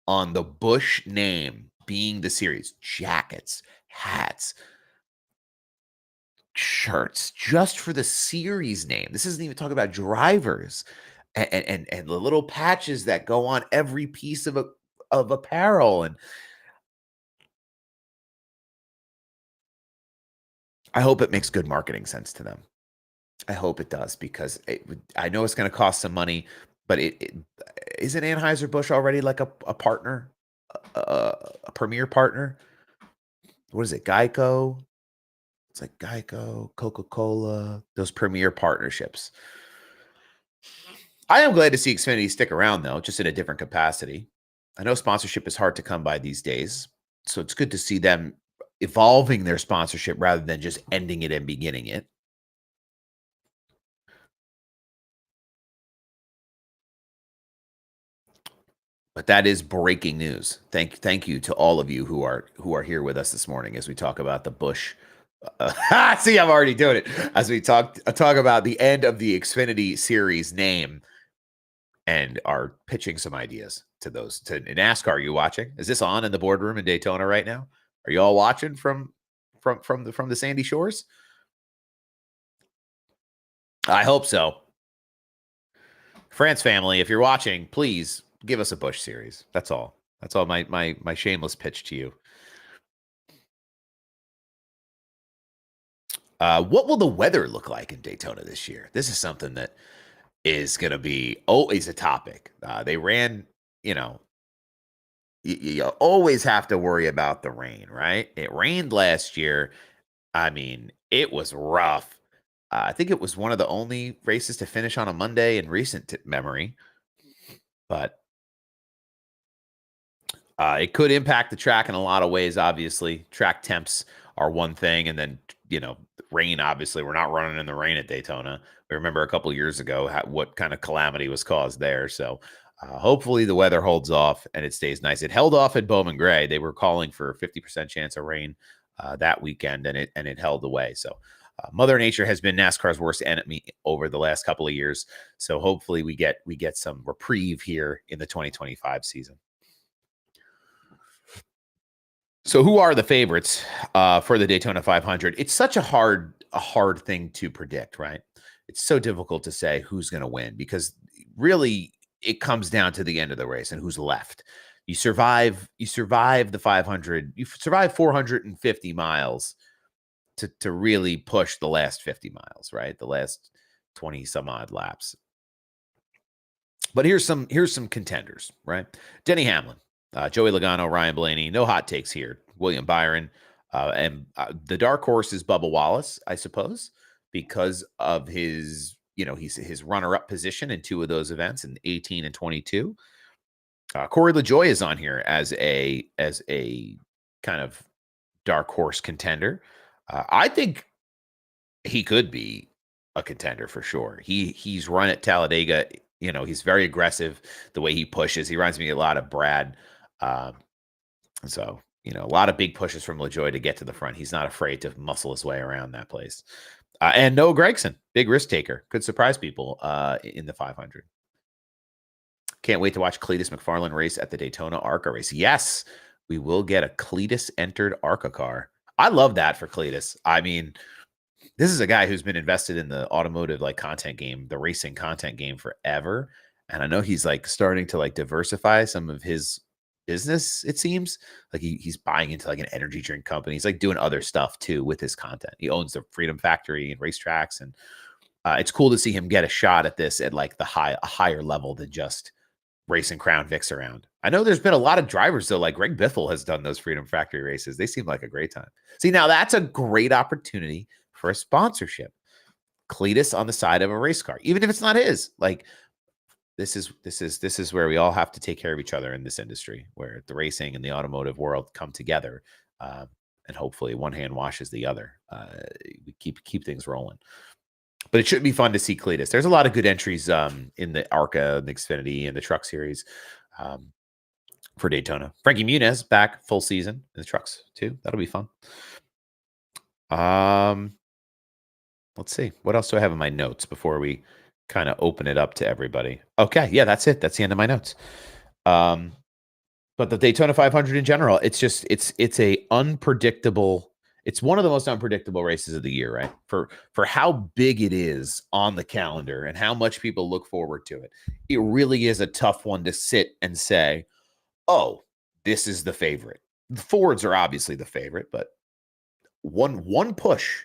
on the Busch name being the series, jackets, hats, shirts, just for the series name. This isn't even talking about drivers and the little patches that go on every piece of apparel. And I hope it makes good marketing sense to them. I hope it does, because I know it's going to cost some money, but isn't Anheuser-Busch already like a partner, a premier partner? What is it? Geico? It's like Geico, Coca-Cola, those premier partnerships. I am glad to see Xfinity stick around, though, just in a different capacity. I know sponsorship is hard to come by these days, so it's good to see them evolving their sponsorship rather than just ending it and beginning it. But that is breaking news. Thank you to all of you who are here with us this morning as we talk about the Busch. See, I'm already doing it as we talk about the end of the Xfinity Series name, and are pitching some ideas to NASCAR. Are you watching? Is this on in the boardroom in Daytona right now? Are you all watching from the Sandy Shores? I hope so. France family, if you're watching, please give us a Busch series. That's all. That's all my shameless pitch to you. What will the weather look like in Daytona this year? This is something that is going to be always a topic. They ran, you know, you always have to worry about the rain, right? It rained last year. I mean, it was rough. I think it was one of the only races to finish on a Monday in recent memory, but it could impact the track in a lot of ways. Obviously, track temps are one thing, and then rain. Obviously, we're not running in the rain at Daytona. We remember a couple years ago what kind of calamity was caused there. So hopefully the weather holds off and it stays nice. It held off at Bowman Gray. They were calling for a 50% chance of rain that weekend, and it held away. So Mother Nature has been NASCAR's worst enemy over the last couple of years. So hopefully we get some reprieve here in the 2025 season. So who are the favorites for the Daytona 500? It's such a hard thing to predict, right? It's so difficult to say who's going to win because really it comes down to the end of the race and who's left. You survive the 500, you survive 450 miles to really push the last 50 miles, right? The last 20 some odd laps. But here's some contenders, right? Denny Hamlin, Joey Logano, Ryan Blaney. No hot takes here. William Byron, and the dark horse is Bubba Wallace, I suppose, because of his his runner-up position in two of those events in 18 and 22. Corey LaJoie is on here as a kind of dark horse contender. I think he could be a contender for sure. He's run at Talladega. He's very aggressive. The way he pushes, he reminds me a lot of Brad. So a lot of big pushes from LaJoie to get to the front. He's not afraid to muscle his way around that place. And Noah Gragson, big risk taker, could surprise people in the 500. Can't wait to watch Cletus McFarland race at the Daytona ARCA race. Yes, we will get a Cletus entered ARCA car. I love that for Cletus. I mean, this is a guy who's been invested in the automotive content game, the racing content game forever. And I know he's starting to diversify some of his business. It seems like he's buying into an energy drink company. He's doing other stuff too with his content. He owns the Freedom Factory and racetracks. And it's cool to see him get a shot at this at a higher level than just racing Crown Vics around. I know there's been a lot of drivers though, like Greg Biffle has done those Freedom Factory races. They seem like a great time. See, now that's a great opportunity for a sponsorship. Cletus on the side of a race car, even if it's not his. This is where we all have to take care of each other in this industry, where the racing and the automotive world come together, and hopefully one hand washes the other. We keep things rolling. But it should be fun to see Cletus. There's a lot of good entries in the ARCA, the Xfinity, and the Truck Series for Daytona. Frankie Muniz back full season in the trucks too. That'll be fun. Let's see. What else do I have in my notes before we kind of open it up to everybody? Okay, yeah, that's it. That's the end of my notes. But the Daytona 500 in general, it's a unpredictable. It's one of the most unpredictable races of the year, right? For how big it is on the calendar and how much people look forward to it. It really is a tough one to sit and say, "Oh, this is the favorite." The Fords are obviously the favorite, but one push,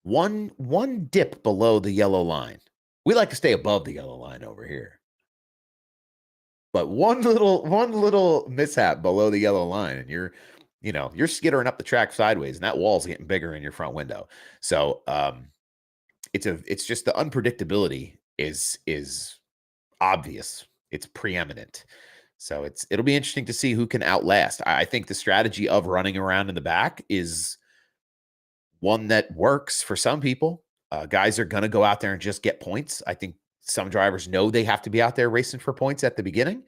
one dip below the yellow line. We like to stay above the yellow line over here. But one little mishap below the yellow line and you're skittering up the track sideways and that wall's getting bigger in your front window. So it's just the unpredictability is obvious. It's preeminent. So it'll be interesting to see who can outlast. I think the strategy of running around in the back is one that works for some people. Guys are going to go out there and just get points. I think some drivers know they have to be out there racing for points at the beginning.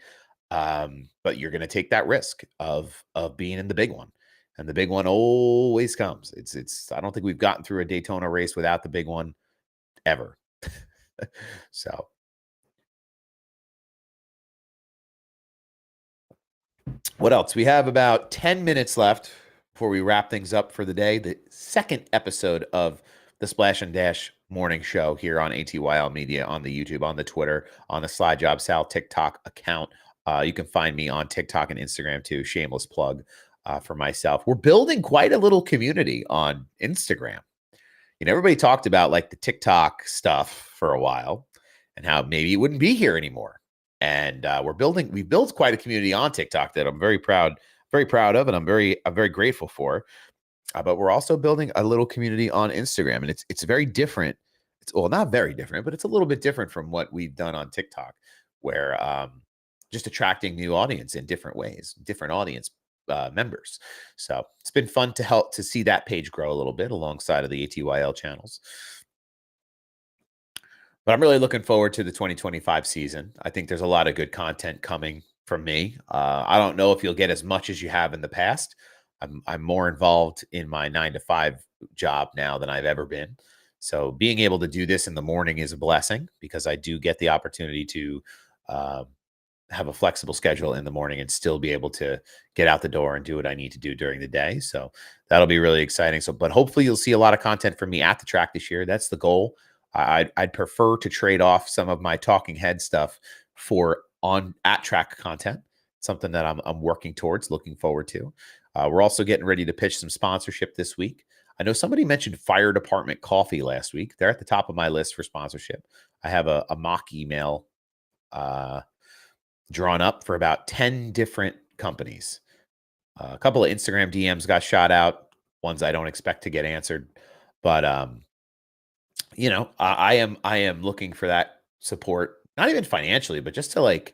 But you're going to take that risk of being in the big one. And the big one always comes. I don't think we've gotten through a Daytona race without the big one ever. So what else? We have about 10 minutes left before we wrap things up for the day. The second episode of the Splash and Dash morning show here on ATYL Media, on the YouTube, on the Twitter, on the SlideJobSal TikTok account. You can find me on TikTok and Instagram too. Shameless plug for myself. We're building quite a little community on Instagram. Everybody talked about like the TikTok stuff for a while and how maybe it wouldn't be here anymore. And we've built quite a community on TikTok that I'm very proud of, and I'm very grateful for. But we're also building a little community on Instagram, and it's very different. It's, well, not very different, but it's a little bit different from what we've done on TikTok, where just attracting new audience in different ways, different audience members. So it's been fun to help to see that page grow a little bit alongside of the ATYL channels. But I'm really looking forward to the 2025 season. I think there's a lot of good content coming from me. I don't know if you'll get as much as you have in the past. I'm more involved in my 9 to 5 job now than I've ever been. So being able to do this in the morning is a blessing, because I do get the opportunity to have a flexible schedule in the morning and still be able to get out the door and do what I need to do during the day. So that'll be really exciting. So, but hopefully you'll see a lot of content from me at the track this year. That's the goal. I'd prefer to trade off some of my talking head stuff for on at track content, something that I'm working towards, looking forward to. We're also getting ready to pitch some sponsorship this week. I know somebody mentioned Fire Department Coffee last week. They're at the top of my list for sponsorship. I have a mock email drawn up for about 10 different companies. A couple of Instagram DMs got shot out, ones I don't expect to get answered. But I am looking for that support, not even financially, but just to like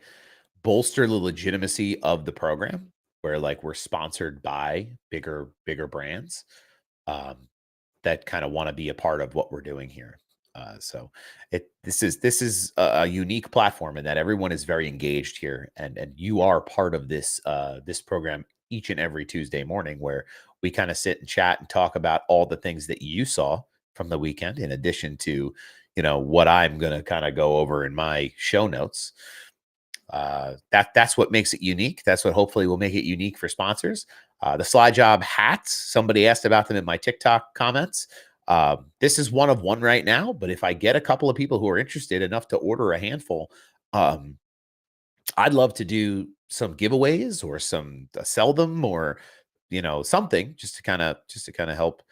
bolster the legitimacy of the program, where like we're sponsored by bigger brands that kind of want to be a part of what we're doing here. So this is a unique platform in that everyone is very engaged here, and you are part of this this program each and every Tuesday morning, where we kind of sit and chat and talk about all the things that you saw from the weekend, in addition to what I'm going to kind of go over in my show notes. That's what makes it unique. That's what hopefully will make it unique for sponsors. The Slide Job hats, somebody asked about them in my TikTok comments. This is one of one right now, but if I get a couple of people who are interested enough to order a handful, I'd love to do some giveaways or some sell them, or something just to kind of help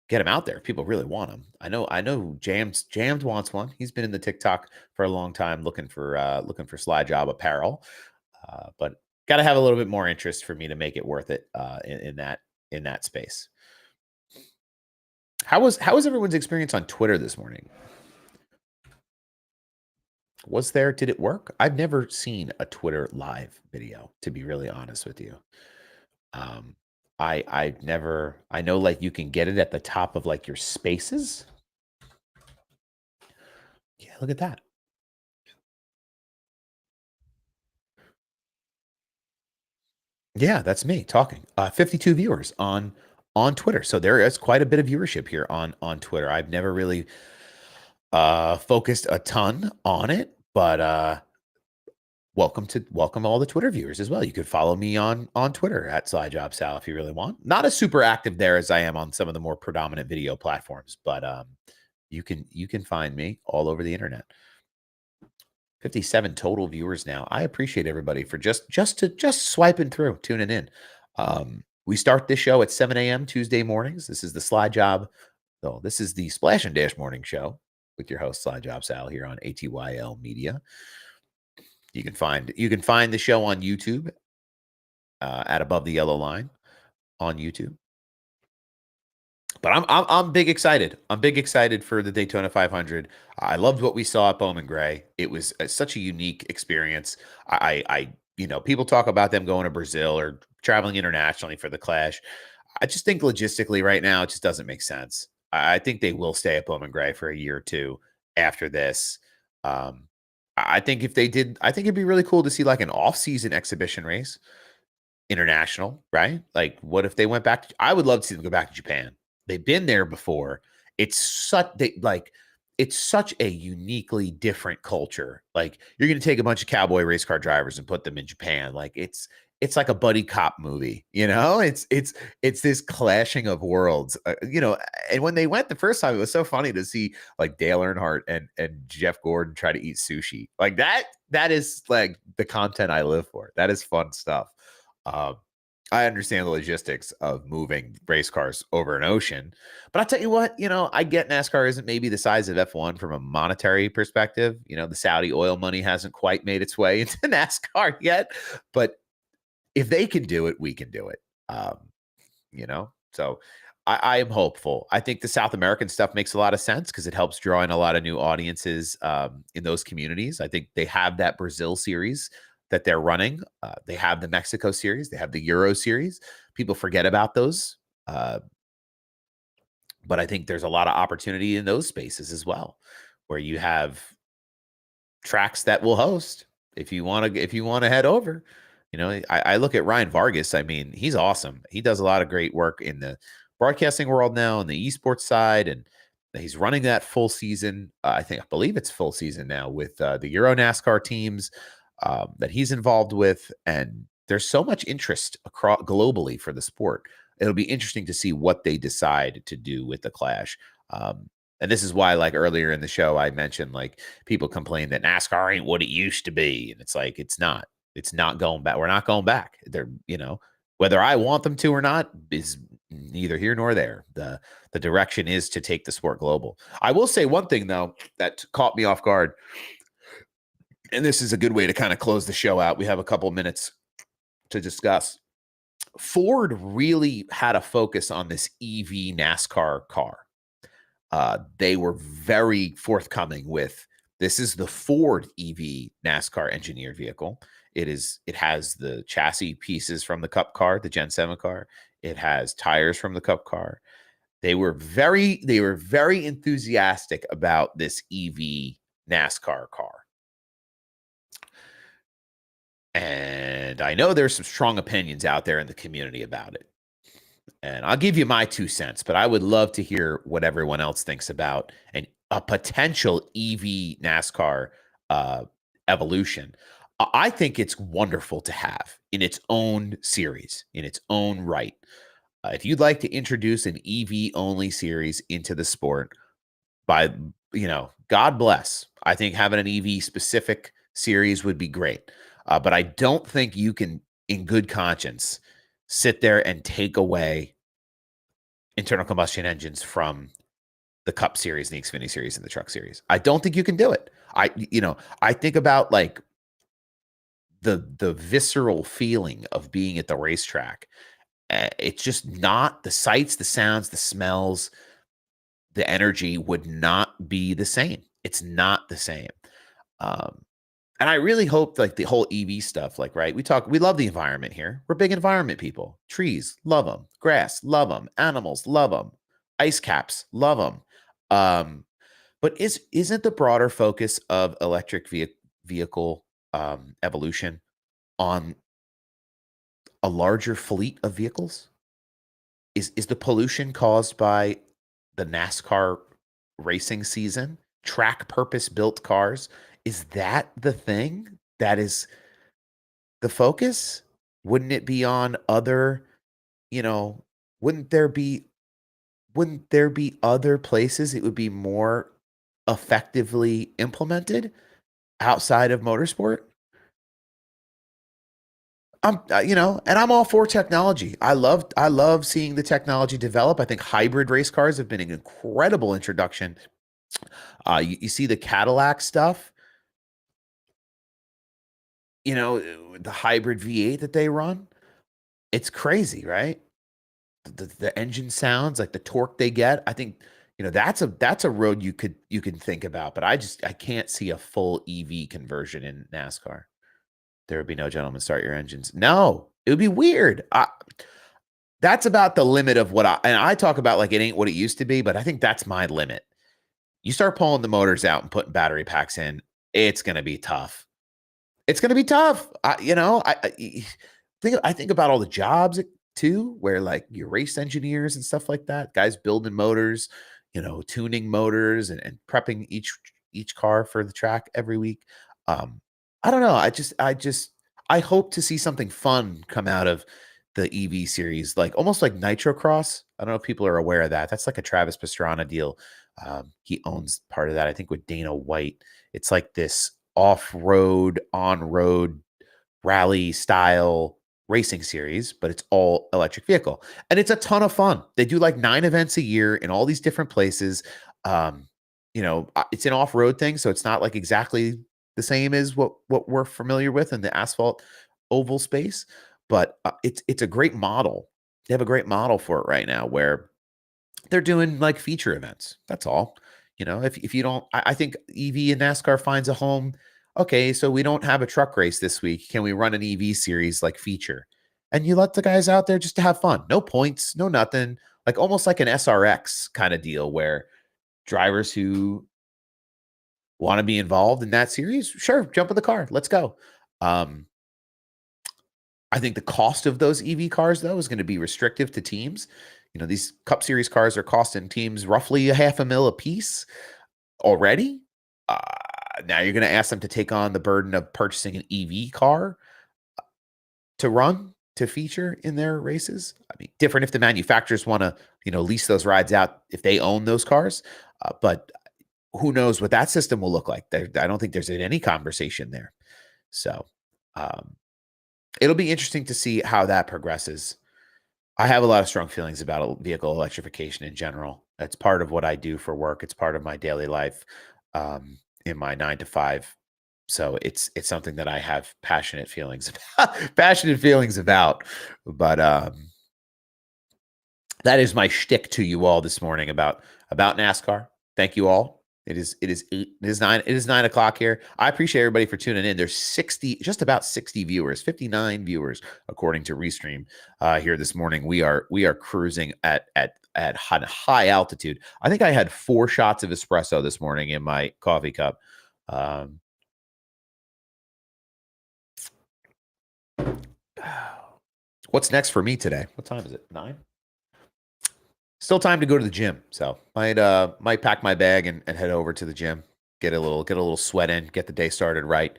get them out there if people really want them. I know Jammed wants one. He's been in the TikTok for a long time looking for Slide Job apparel, but got to have a little bit more interest for me to make it worth it in that space. How was everyone's experience on Twitter this morning? Did it work? I've never seen a Twitter live video, to be really honest with you. I know like you can get it at the top of like your spaces. Yeah, look at that. Yeah, that's me talking. 52 viewers on Twitter. So there is quite a bit of viewership here on Twitter. I've never really focused a ton on it, but welcome all the Twitter viewers as well. You could follow me on Twitter at SlideJobSal if you really want. Not as super active there as I am on some of the more predominant video platforms, but you can find me all over the internet. 57 total viewers now. I appreciate everybody for just swiping through, tuning in. We start this show at 7 a.m. Tuesday mornings. This is the Slide Job. So this is the Splash and Dash Morning Show with your host SlideJobSal here on ATYL Media. You can find the show on YouTube at Above the Yellow Line on YouTube. But I'm big excited. I'm big excited for the Daytona 500. I loved what we saw at Bowman Gray. It was such a unique experience. People talk about them going to Brazil or traveling internationally for the Clash. I just think logistically right now, it just doesn't make sense. I think they will stay at Bowman Gray for a year or two after this. I think if they did, I think it'd be really cool to see like an off-season exhibition race, international, right? Like, what if they went back to? I would love to see them go back to Japan. They've been there before. It's such a uniquely different culture. Like, you're going to take a bunch of cowboy race car drivers and put them in Japan. Like, it's like a buddy cop movie, it's this clashing of worlds, and when they went the first time, it was so funny to see like Dale Earnhardt and Jeff Gordon try to eat sushi. Like that is like the content I live for. That is fun stuff. Um, I understand the logistics of moving race cars over an ocean, but I'll tell you what, I get NASCAR isn't maybe the size of F1 from a monetary perspective. The Saudi oil money hasn't quite made its way into NASCAR yet, but if they can do it, we can do it. So I am hopeful. I think the South American stuff makes a lot of sense because it helps draw in a lot of new audiences in those communities. I think they have that Brazil series that they're running. They have the Mexico series. They have the Euro series. People forget about those. But I think there's a lot of opportunity in those spaces as well, where you have tracks that will host if you want to head over. I look at Ryan Vargas. I mean, he's awesome. He does a lot of great work in the broadcasting world now on the esports side, and he's running that full season. I believe it's full season now with the Euro NASCAR teams that he's involved with, and there's so much interest across globally for the sport. It'll be interesting to see what they decide to do with the Clash. And this is why, like earlier in the show, I mentioned like people complain that NASCAR ain't what it used to be, and it's like it's not. It's not going back. We're not going back. They're, whether I want them to or not is neither here nor there. The direction is to take the sport global. I will say one thing though that caught me off guard, and this is a good way to kind of close the show out. We have a couple minutes to discuss. Ford really had a focus on this EV NASCAR car. They were very forthcoming with this is the Ford EV NASCAR engineered vehicle. It has the chassis pieces from the Cup car, the Gen 7 car. It has tires from the Cup car. They were very enthusiastic about this EV NASCAR car. And I know there's some strong opinions out there in the community about it. And I'll give you my 2 cents, but I would love to hear what everyone else thinks about a potential EV NASCAR evolution. I think it's wonderful to have in its own series, in its own right. If you'd like to introduce an EV only series into the sport, God bless. I think having an EV specific series would be great. But I don't think you can, in good conscience, sit there and take away internal combustion engines from the Cup series, the Xfinity series, and the Truck series. I don't think you can do it. I think about like the visceral feeling of being at the racetrack. It's just not the sights, the sounds, the smells, the energy would not be the same. It's not the same. And I really hope like the whole EV stuff, like, right. We love the environment here. We're big environment people. Trees, love them. Grass, love them. Animals, love them. Ice caps, love them. But isn't the broader focus of electric vehicle evolution on a larger fleet of vehicles? Is the pollution caused by the NASCAR racing season, track purpose built cars? Is that the thing that is the focus? Wouldn't it be on other, wouldn't there be other places it would be more effectively implemented outside of motorsport? And I'm all for technology. I love seeing the technology develop. I think hybrid race cars have been an incredible introduction. You see the Cadillac stuff, the hybrid V8 that they run. It's crazy, right? The engine sounds, like the torque they get. I think, that's a road you can think about, but I can't see a full EV conversion in NASCAR. There would be no gentlemen, start your engines. No, it would be weird. That's about the limit of what I talk about like it ain't what it used to be, but I think that's my limit. You start pulling the motors out and putting battery packs in, it's going to be tough. It's going to be tough. I think about all the jobs too, where like your race engineers and stuff like that, guys building motors, tuning motors and prepping each car for the track every week. I don't know. I hope to see something fun come out of the EV series, like almost like Nitro Cross. I don't know if people are aware of that. That's like a Travis Pastrana deal. He owns part of that, I think, with Dana White. It's like this off-road, on-road rally style racing series, but it's all electric vehicle. And it's a ton of fun. They do like 9 events a year in all these different places. Um, it's an off-road thing, so it's not like exactly the same as what we're familiar with in the asphalt oval space, but it's a great model. They have a great model for it right now where they're doing like feature events. That's all. If you don't, I think EV and NASCAR finds a home. Okay, so we don't have a truck race this week. Can we run an EV series like feature? And you let the guys out there just to have fun. No points, no nothing. Like almost like an SRX kind of deal where drivers who want to be involved in that series, sure, jump in the car. Let's go. I think the cost of those EV cars, though, is going to be restrictive to teams. These Cup Series cars are costing teams roughly $500,000 a piece already. Uh, Now you're going to ask them to take on the burden of purchasing an EV car to run, to feature in their races. I mean, different if the manufacturers want to, lease those rides out if they own those cars. But who knows what that system will look like? I don't think there's any conversation there. So it'll be interesting to see how that progresses. I have a lot of strong feelings about vehicle electrification in general. That's part of what I do for work. It's part of my daily life in my 9 to 5. So it's something that I have passionate feelings about. But that is my shtick to you all this morning about NASCAR. Thank you all. It is 9 o'clock here. I appreciate everybody for tuning in. There's just about 60 viewers, 59 viewers according to Restream here this morning. We are cruising at high altitude. I think I had 4 shots of espresso this morning in my coffee cup. What's next for me today? What time is it? 9? Still time to go to the gym, so might pack my bag and head over to the gym, get a little sweat in, get the day started right,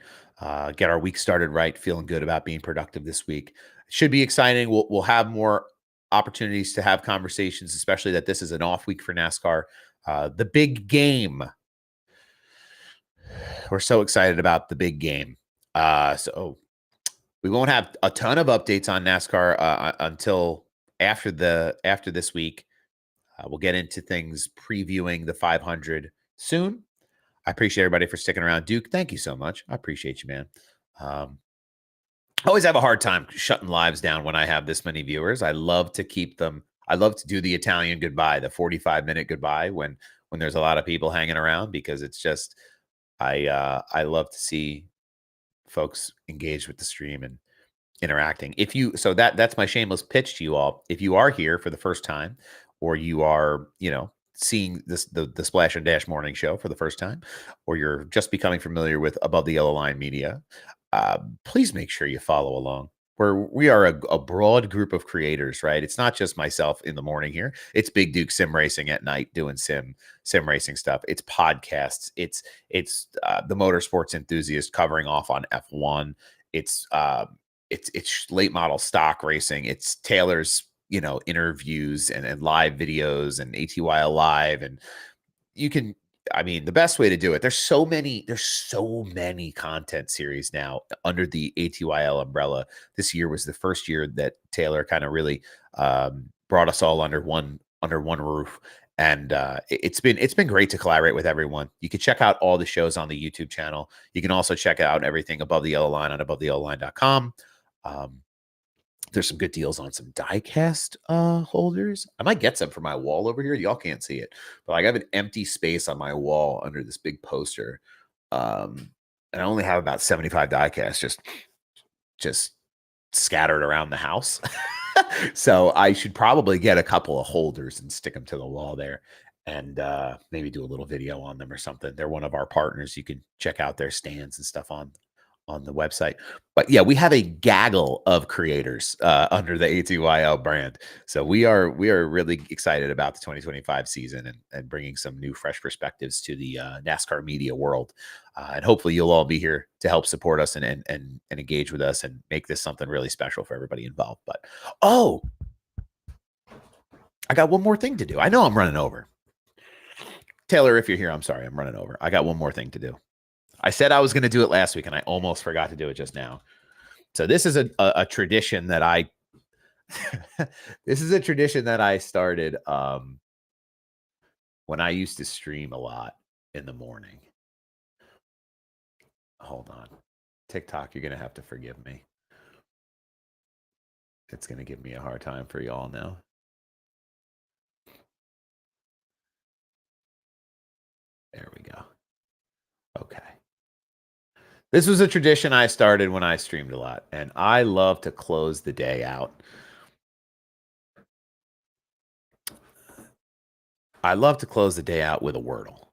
get our week started right, feeling good about being productive this week. Should be exciting. We'll have more opportunities to have conversations, especially that this is an off week for NASCAR. The big game. We're so excited about the big game. So we won't have a ton of updates on NASCAR until after this week. We'll get into things previewing the 500 soon. I appreciate everybody for sticking around. Duke, thank you so much. I appreciate you, man. I always have a hard time shutting lives down when I have this many viewers. I love to keep them. I love to do the Italian goodbye, the 45-minute goodbye when there's a lot of people hanging around, because it's just I love to see folks engage with the stream and interacting. So that's my shameless pitch to you all. If you are here for the first time, or you are, seeing the Splash and Dash morning show for the first time, or you're just becoming familiar with Above the Yellow Line Media, please make sure you follow along. We are a broad group of creators, right? It's not just myself in the morning here. It's Big Duke Sim Racing at night doing sim racing stuff. It's podcasts. It's the motorsports enthusiast covering off on F1. It's late model stock racing. It's Taylor's interviews and live videos and ATYL live. And the best way to do it, there's so many content series now under the ATYL umbrella. This year was the first year that Taylor kind of really brought us all under one roof. And it's been great to collaborate with everyone. You can check out all the shows on the YouTube channel. You can also check out everything Above the Yellow Line on abovetheyellowline.com. There's some good deals on some diecast holders. I might get some for my wall over here. Y'all can't see it, but I have an empty space on my wall under this big poster. And I only have about 75 diecasts just scattered around the house. So I should probably get a couple of holders and stick them to the wall there, and maybe do a little video on them or something. They're one of our partners. You can check out their stands and stuff on on the website. But yeah, we have a gaggle of creators under the ATYL brand. So we are really excited about the 2025 season and bringing some new, fresh perspectives to the NASCAR media world. And hopefully you'll all be here to help support us and engage with us and make this something really special for everybody involved. But oh, I got one more thing to do. I know I'm running over. Taylor, if you're here, I'm sorry, I'm running over. I got one more thing to do. I said I was going to do it last week, and I almost forgot to do it just now. So this is a tradition that I this is a tradition that I started when I used to stream a lot in the morning. Hold on. TikTok, you're going to have to forgive me. It's going to give me a hard time for y'all now. There we go. Okay. This was a tradition I started when I streamed a lot, and I love to close the day out. I love to close the day out with a Wordle.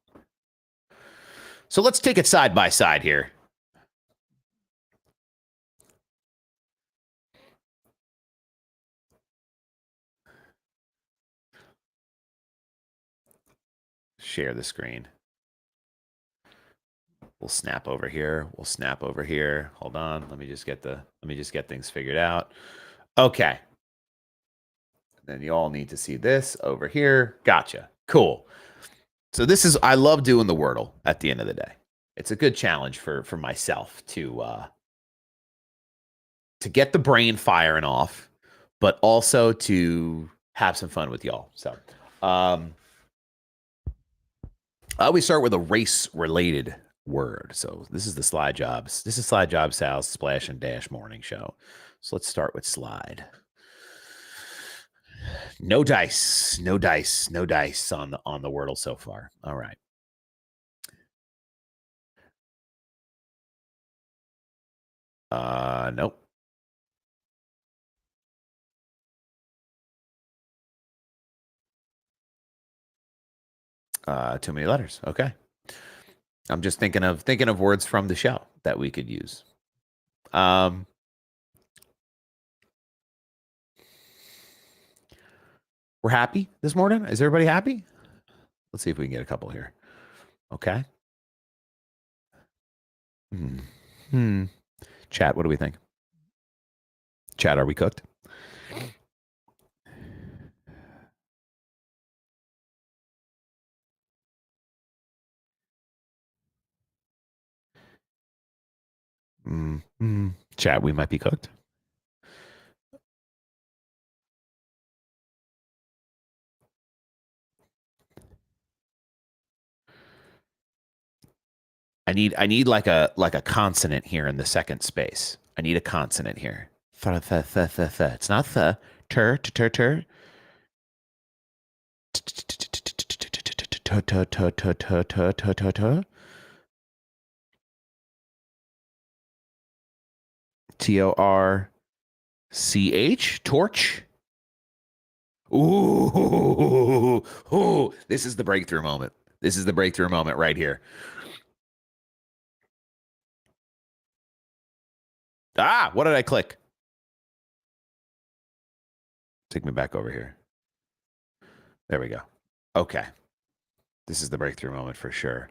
So let's take it side by side here. Share the screen. We'll snap over here. We'll snap over here. Hold on. Let me just get things figured out. Okay. Then you all need to see this over here. Gotcha. Cool. So this is, I love doing the Wordle at the end of the day. It's a good challenge for myself to get the brain firing off, but also to have some fun with y'all. So I always start with a race-related word. So this is the SlideJobs. This is SlideJobSal's Splash and Dash Morning Show. So let's start with slide. No dice, no dice, no dice on the Wordle so far. All right. Nope. Too many letters. Okay. I'm just thinking of words from the show that we could use. We're happy this morning. Is everybody happy? Let's see if we can get a couple here. Okay. Chat, what do we think? Chat, are we cooked? Chat, we might be cooked. I need like a consonant here in the second space. I need a consonant here. It's not the tur. TORCH, torch. Ooh, this is the breakthrough moment. This is the breakthrough moment right here. Ah, what did I click? Take me back over here. There we go. Okay. This is the breakthrough moment for sure.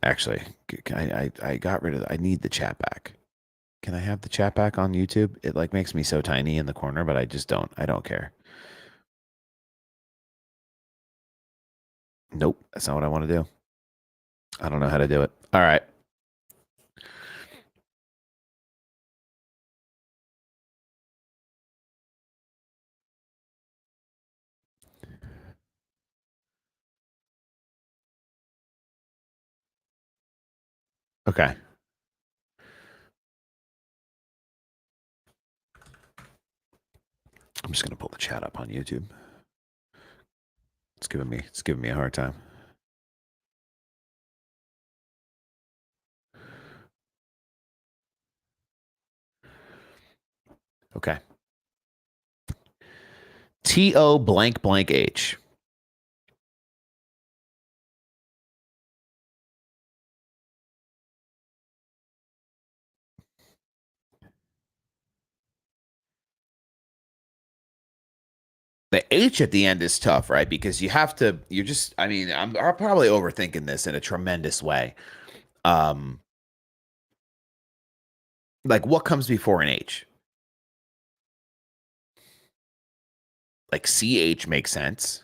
Actually, I got rid of I need the chat back. Can I have the chat back on YouTube? It like makes me so tiny in the corner, but I don't care. Nope, that's not what I want to do. I don't know how to do it. All right. Okay. I'm just gonna pull the chat up on YouTube. It's giving me a hard time. Okay. T-O blank blank H. The H at the end is tough, right? Because I'm probably overthinking this in a tremendous way. Like what comes before an H? Like CH makes sense.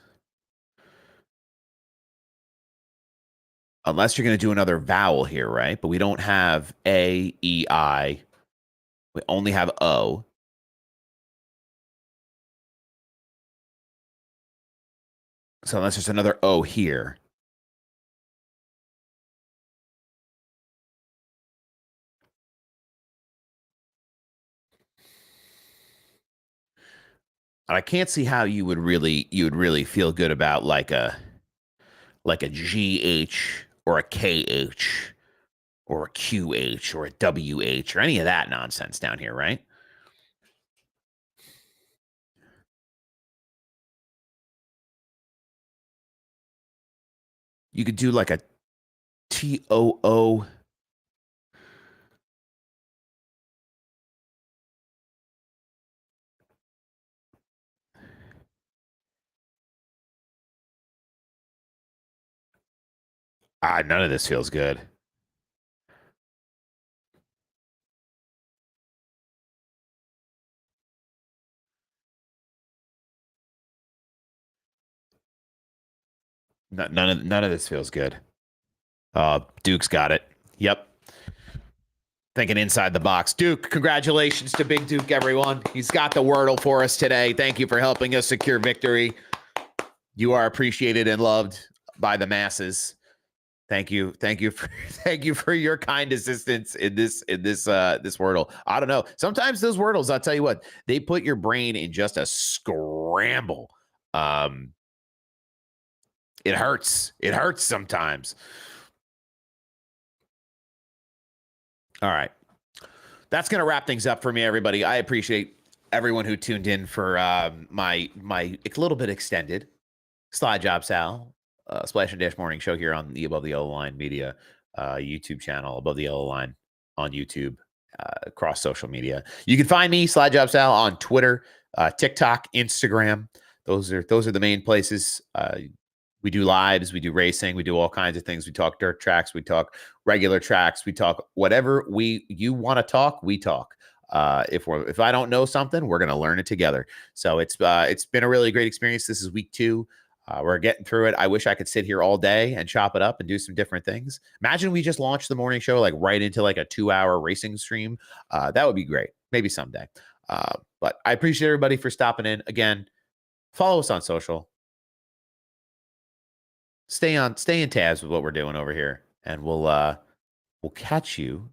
Unless you're going to do another vowel here, right? But we don't have A, E, I. We only have O. So unless there's another O here. And I can't see how you would really feel good about like a GH or a KH or a QH or a WH or any of that nonsense down here, right? You could do like a TOO. None of this feels good. None of this feels good. Duke's got it. Yep. Thinking inside the box. Duke, congratulations to Big Duke, everyone. He's got the Wordle for us today. Thank you for helping us secure victory. You are appreciated and loved by the masses. Thank you. Thank you for your kind assistance in this Wordle. I don't know. Sometimes those Wordles, I'll tell you what, they put your brain in just a scramble. It hurts. It hurts sometimes. All right. That's going to wrap things up for me, everybody. I appreciate everyone who tuned in for my a little bit extended SlideJobSal Splash and Dash Morning Show here on the Above the Yellow Line Media YouTube channel, Above the Yellow Line on YouTube, across social media. You can find me, SlideJobSal, on Twitter, TikTok, Instagram. Those are the main places. We do lives, we do racing, we do all kinds of things. We talk dirt tracks, we talk regular tracks, we talk whatever you want to talk, we talk. If I don't know something, we're gonna learn it together. So it's been a really great experience. This is week 2. We're getting through it. I wish I could sit here all day and chop it up and do some different things. Imagine we just launched the morning show like right into like a 2-hour racing stream. That would be great. Maybe someday. But I appreciate everybody for stopping in. Again, follow us on social. Stay in tabs with what we're doing over here, and we'll catch you